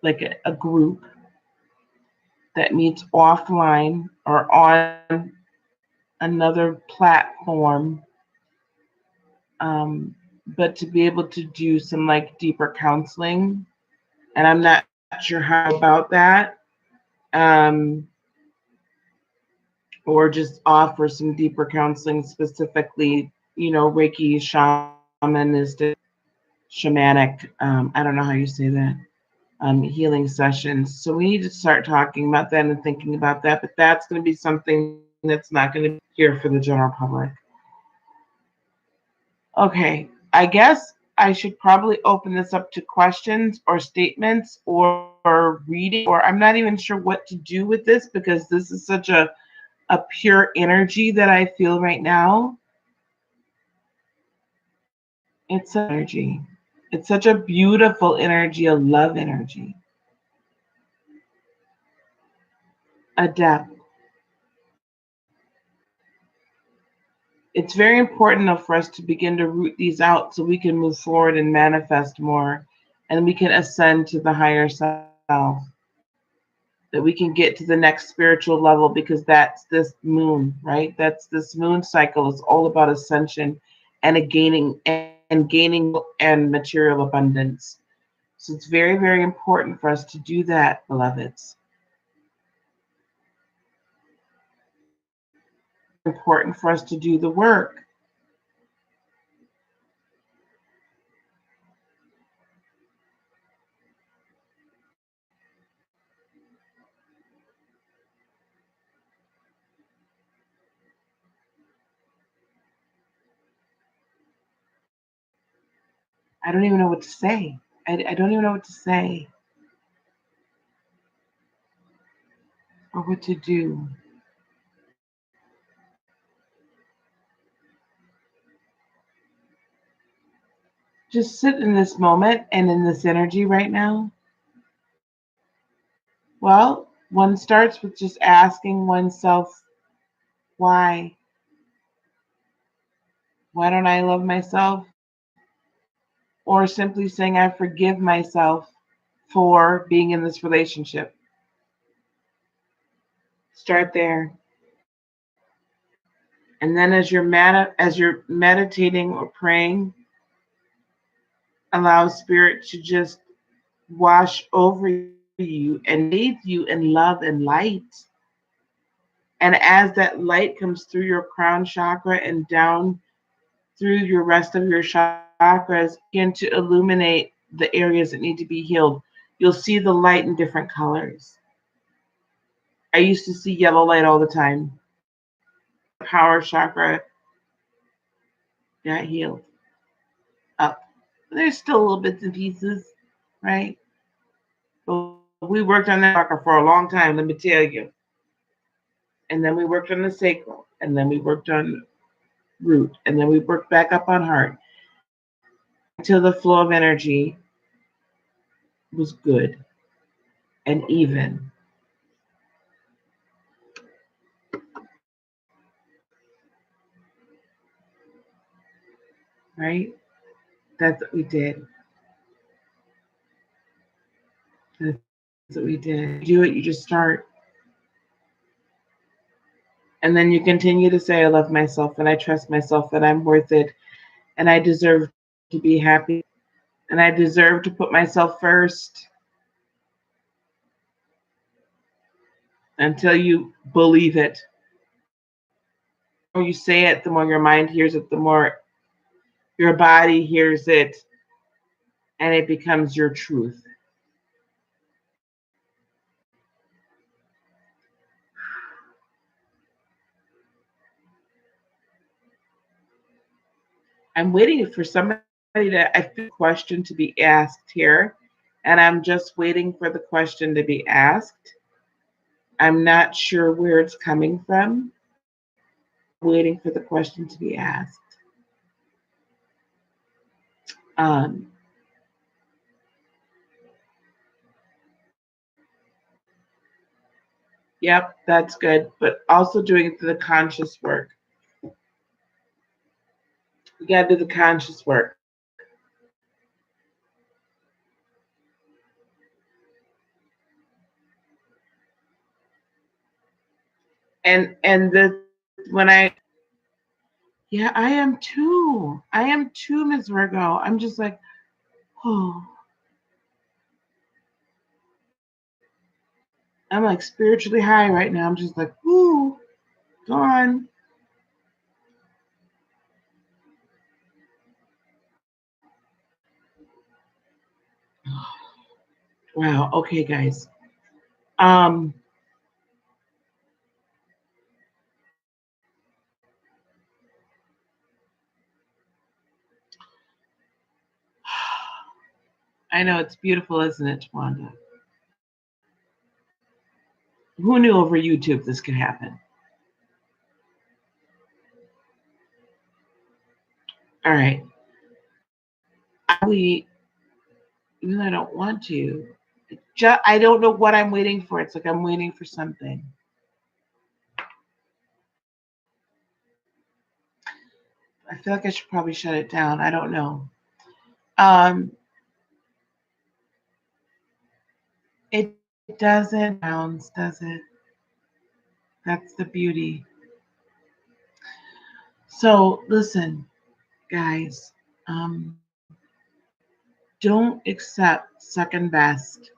like a group that meets offline or on another platform, um, but to be able to do some like deeper counseling. And I'm not sure how about that, um, or just offer some deeper counseling specifically, Reiki, shamanistic, shamanic, I don't know how you say that, healing sessions. So we need to start talking about that and thinking about that. But that's going to be something that's not going to be here for the general public. Okay, I guess I should probably open this up to questions or statements or reading, or I'm not even sure what to do with this because this is such a pure energy that I feel right now. It's energy. It's such a beautiful energy, a love energy, a depth. It's very important though for us to begin to root these out so we can move forward and manifest more and we can ascend to the higher self, that we can get to the next spiritual level, because that's this moon, right? That's this moon cycle is all about ascension and a gaining and material abundance. So it's very, very important for us to do that, beloveds. important for us to do the work. I don't even know what to say. I don't even know what to say or what to do. Just sit in this moment and in this energy right now. Well, one starts with just asking oneself, why? Why don't I love myself? Or simply saying, I forgive myself for being in this relationship. Start there. And then as you're meditating or praying, allow spirit to just wash over you and bathe you in love and light. And as that light comes through your crown chakra and down through your rest of your chakras, begin to illuminate the areas that need to be healed. You'll see the light in different colors. I used to see yellow light all the time. Power chakra got healed up. There's still little bits and pieces, right? But we worked on that chakra for a long time, let me tell you. And then we worked on the sacral, and then we worked on root, and then we worked back up on heart until the flow of energy was good and even. Right? That's what we did. That's what we did. You do it, you just start. And then you continue to say, I love myself and I trust myself and I'm worth it and I deserve to be happy and I deserve to put myself first until you believe it. The more you say it, the more your mind hears it, the more your body hears it, and it becomes your truth. I'm waiting for somebody I feel a question to be asked here, and I'm just waiting for the question to be asked. I'm not sure where it's coming from. Waiting for the question to be asked. Um, yep, that's good. But also doing the conscious work. We got to do the conscious work. And the when I yeah, I am too. I am too, Ms. Virgo. I'm just like, oh, I'm like spiritually high right now. I'm just like, ooh, gone. Wow. Okay, guys. Um, I know it's beautiful, isn't it, Wanda? Who knew over YouTube this could happen? All right. We, even though I don't want to, I don't know what I'm waiting for. It's like I'm waiting for something. I feel like I should probably shut it down. I don't know. Um, it doesn't bounce, does it? That's the beauty. So listen, guys. Don't accept second best.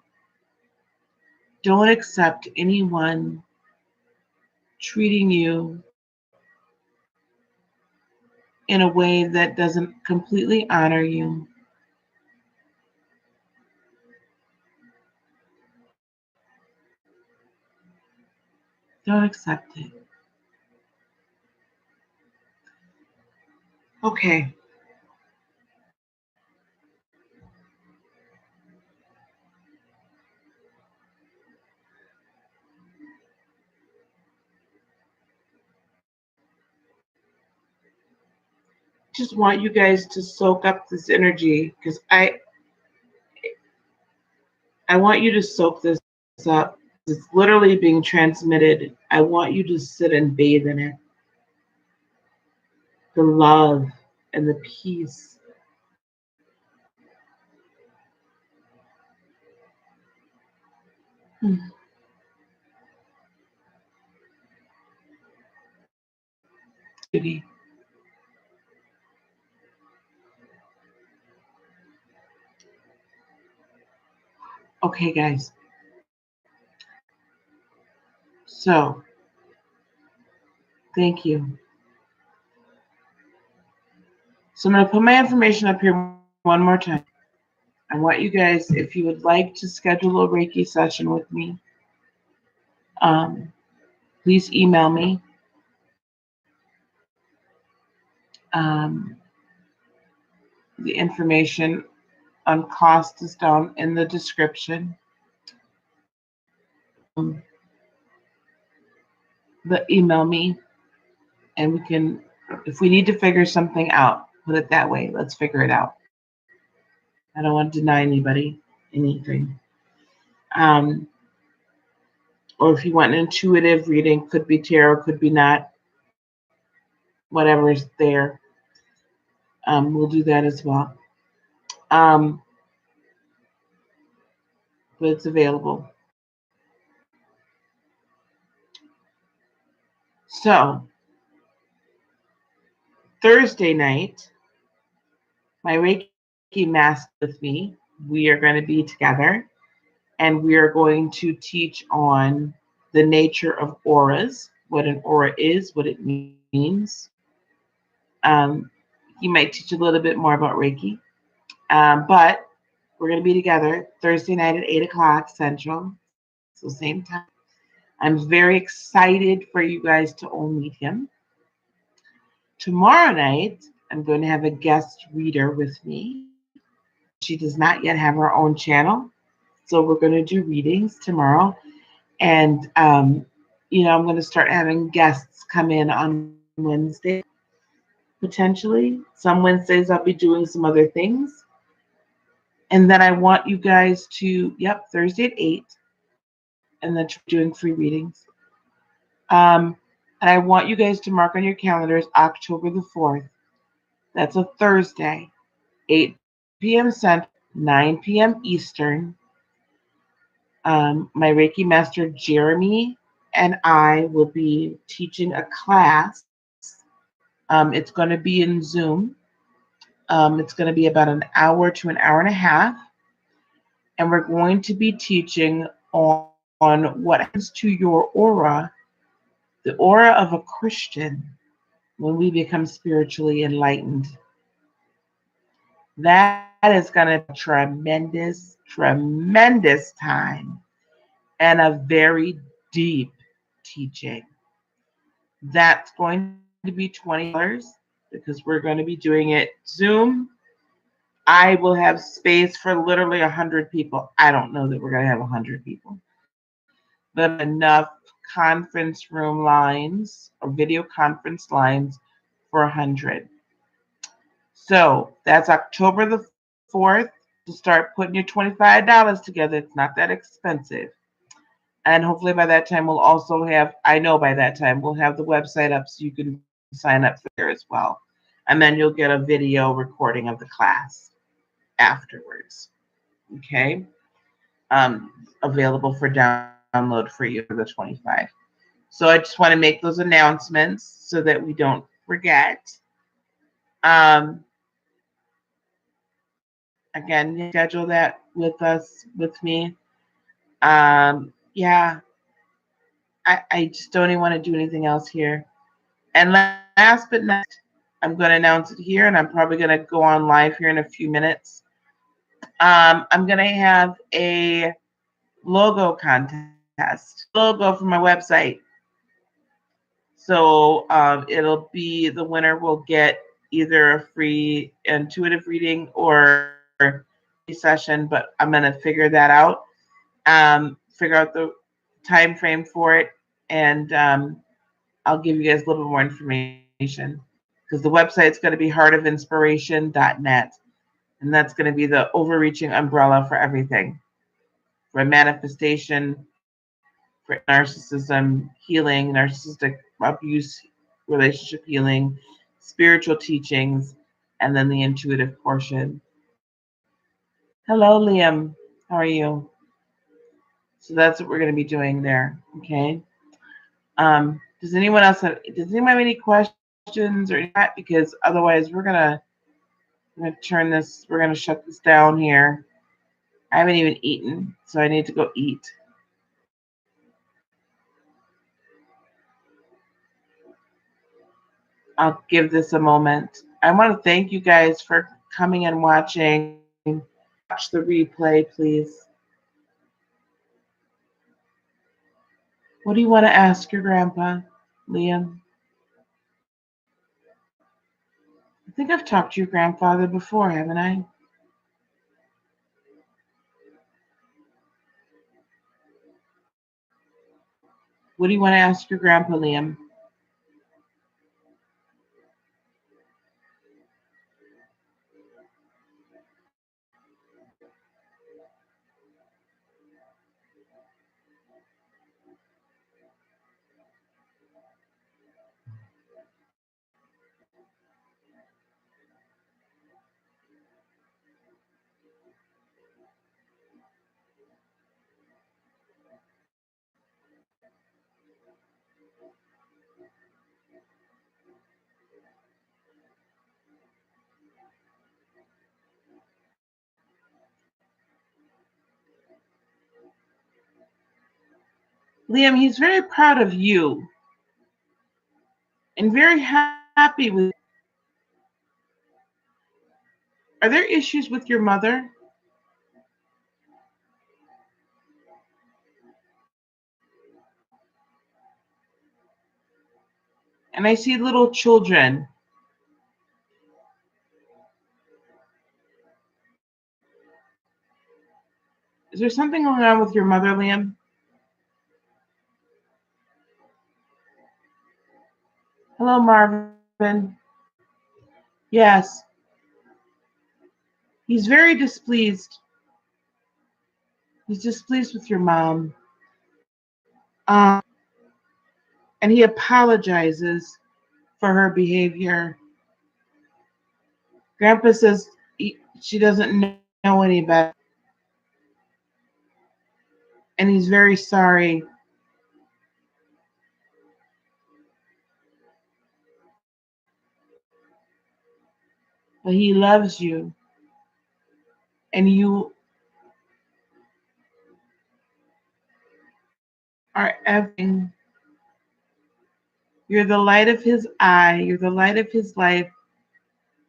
Don't accept anyone treating you in a way that doesn't completely honor you. Don't accept it. Okay. Just want you guys to soak up this energy because I want you to soak this up. It's literally being transmitted. I want you to sit and bathe in it. The love and the peace. Hmm. Beauty. Okay, guys. So, thank you. So, I'm going to put my information up here one more time. I want you guys, if you would like to schedule a Reiki session with me, um, please email me. Um, the information on cost is down in the description. Um, but email me and we can, if we need to figure something out, put it that way. Let's figure it out. I don't want to deny anybody anything. Um, or if you want an intuitive reading, could be tarot, could be not, whatever's there. We'll do that as well. Um, but it's available. So Thursday night, my Reiki master with me, we are going to be together and we are going to teach on the nature of auras, what an aura is, what it means. Um, he might teach a little bit more about Reiki, but we're going to be together Thursday night at 8 o'clock Central, so same time. I'm very excited for you guys to all meet him. Tomorrow night, I'm going to have a guest reader with me. She does not yet have her own channel, so we're going to do readings tomorrow. And, I'm going to start having guests come in on Wednesday, potentially. Some Wednesdays I'll be doing some other things. And then I want you guys to, Thursday at 8, and then doing free readings. And I want you guys to mark on your calendars October the 4th. That's a Thursday, 8 p.m. Central, 9 p.m. Eastern. My Reiki master, Jeremy, and I will be teaching a class. It's going to be in Zoom. It's going to be about an hour to an hour and a half. And we're going to be teaching on what happens to your aura, the aura of a Christian, when we become spiritually enlightened. That is going to be a tremendous, tremendous time and a very deep teaching. That's going to be $20 because we're going to be doing it Zoom. I will have space for literally 100 people. I don't know that we're going to have 100 people, but enough conference room lines or video conference lines for 100. So that's October the 4th to start putting your $25 together. It's not that expensive. And hopefully by that time we'll also have, I know by that time we'll have the website up so you can sign up for there as well. And then you'll get a video recording of the class afterwards. Okay? Available for download for you for the 25. So I just want to make those announcements so that we don't forget. Again, schedule that with me. Yeah, I just don't even want to do anything else here. And last but not, I'm going to announce it here, and I'm probably going to go on live here in a few minutes. I'm going to have a logo contest, logo for my website. So it'll be the winner will get either a free intuitive reading or session, but I'm going to figure that out, figure out the time frame for it, and I'll give you guys a little bit more information because the website's going to be heartofinspiration.net, and that's going to be the overreaching umbrella for everything, for manifestation, for narcissism healing, narcissistic abuse, relationship healing, spiritual teachings, and then the intuitive portion. Hello, Liam. How are you? So that's what we're going to be doing there. Okay. Does anyone else have? Does anyone have any questions or not? Because otherwise, we're gonna turn this. We're gonna shut this down here. I haven't even eaten, so I need to go eat. I'll give this a moment. I want to thank you guys for coming and watching. Watch the replay, please. What do you want to ask your grandpa, Liam? I think I've talked to your grandfather before, haven't I? What do you want to ask your grandpa, Liam? Liam, he's very proud of you and very happy with. Are there issues with your mother? And I see little children. Is there something going on with your mother, Liam? Hello, Marvin. Yes, he's very displeased. He's displeased with your mom. And he apologizes for her behavior. Grandpa says she doesn't know any better. And he's very sorry. But he loves you. And you are everything. You're the light of his eye. You're the light of his life.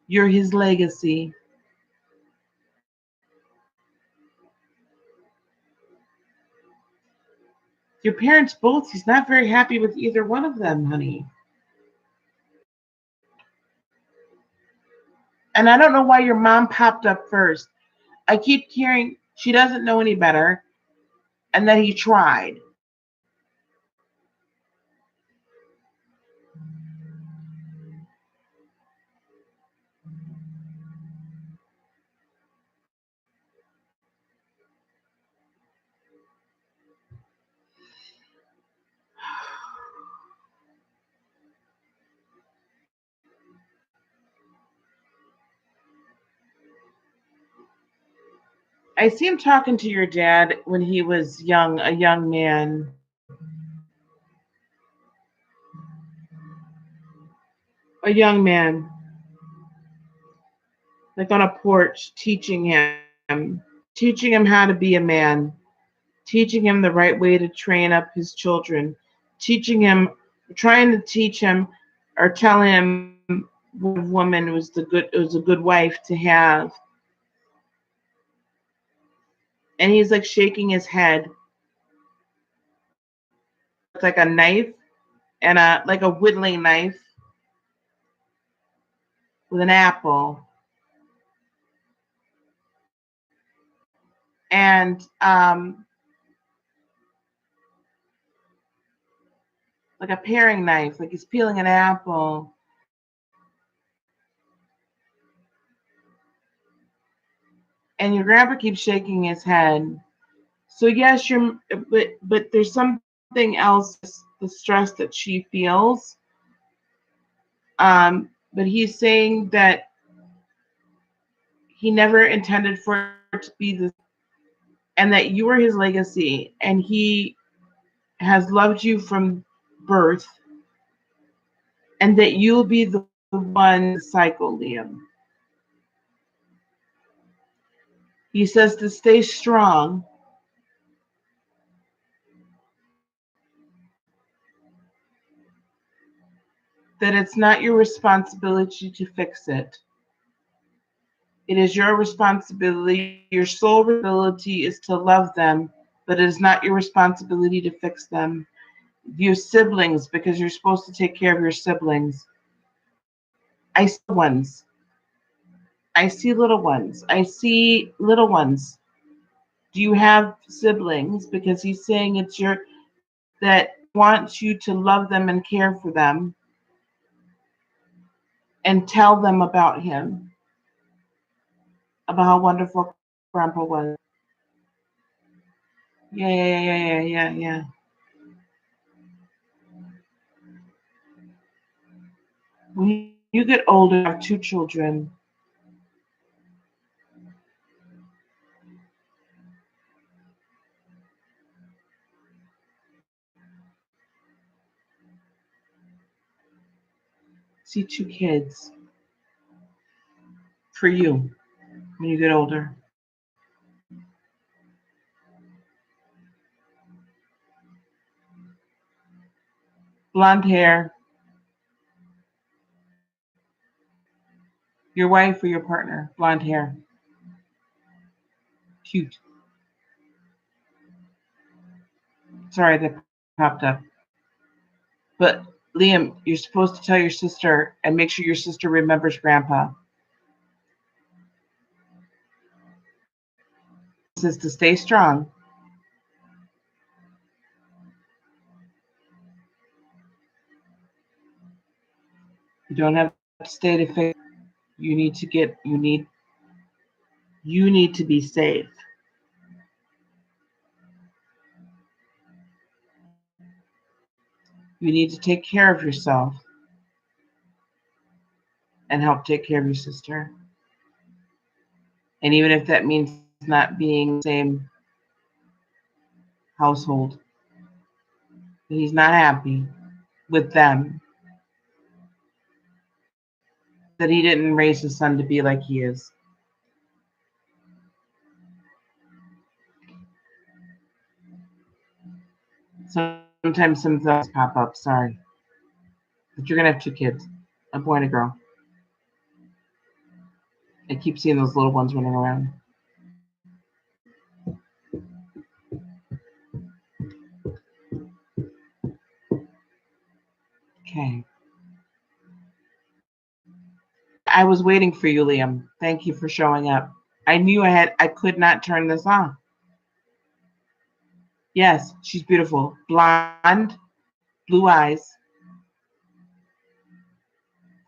You're his legacy. Your parents both, he's not very happy with either one of them, honey. And I don't know why your mom popped up first. I keep hearing she doesn't know any better and that he tried. I see him talking to your dad when he was young, a young man. A young man, like on a porch, teaching him how to be a man, teaching him the right way to train up his children, teaching him, trying to teach him or tell him woman was a good wife to have. And he's like shaking his head. It's like a knife and a whittling knife with an apple. And like a paring knife, like he's peeling an apple. And your grandpa keeps shaking his head. So yes, but there's something else, the stress that she feels. But he's saying that he never intended for it to be this, and that you are his legacy, and he has loved you from birth, and that you'll be the one cycle, Liam. He says to stay strong, that it's not your responsibility to fix it. It is your responsibility. Your sole responsibility is to love them, but it is not your responsibility to fix them. Your siblings, because you're supposed to take care of your siblings. I see ones. I see little ones. I see little ones. Do you have siblings? Because he's saying it's your that wants you to love them and care for them and tell them about him, about how wonderful Grandpa was. Yeah. When you get older, you have two children. See two kids for you when you get older. Blonde hair, your wife or your partner, blonde hair, cute. Sorry, that popped up. But Liam, you're supposed to tell your sister and make sure your sister remembers Grandpa. It says to stay strong. You don't have to stay to fix. You need to get. You need to be safe. You need to take care of yourself and help take care of your sister. And even if that means not being in the same household, he's not happy with them, that he didn't raise his son to be like he is. Sometimes some thoughts pop up, sorry. But you're going to have two kids, a boy and a girl. I keep seeing those little ones running around. Okay. I was waiting for you, Liam. Thank you for showing up. I knew I could not turn this on. Yes, she's beautiful. Blonde, blue eyes,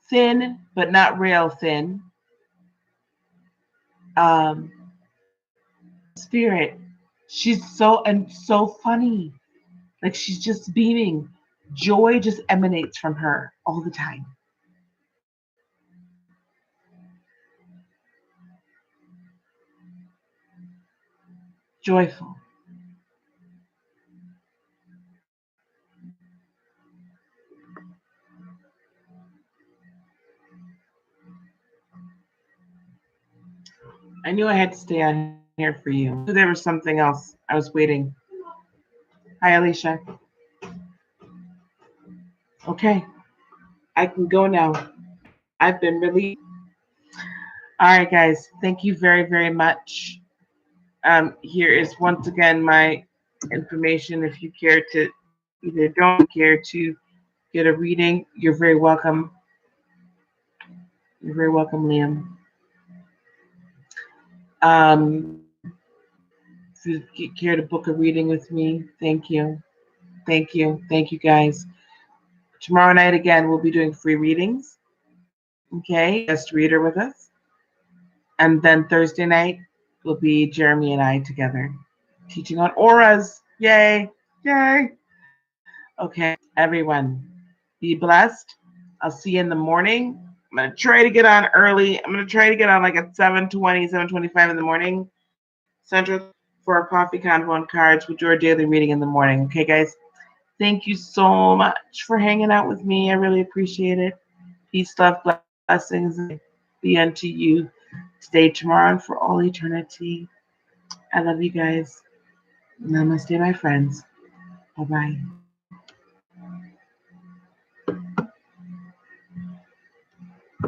thin, but not real thin. Um, Spirit. She's so funny. Like she's just beaming. Joy just emanates from her all the time. Joyful. I knew I had to stay on here for you. There was something else. I was waiting. Hi, Alicia. Okay, I can go now. I've been really. All right, guys. Thank you very, very much. Here is once again my information. If you care to either don't care to get a reading, you're very welcome. You're very welcome, Liam. If you care to book a reading with me, thank you. Thank you. Thank you, guys. Tomorrow night, again, we'll be doing free readings. Okay, guest reader with us. And then Thursday night will be Jeremy and I together teaching on auras. Yay! Yay! Okay, everyone, be blessed. I'll see you in the morning. I'm going to try to get on early. I'm going to try to get on like at 7:20, 7:25 in the morning Central for our coffee convo and cards. We'll do our daily reading in the morning. Okay, guys? Thank you so much for hanging out with me. I really appreciate it. Peace, love, blessings be unto you today, tomorrow, and for all eternity. I love you guys. Namaste, my friends. Bye bye.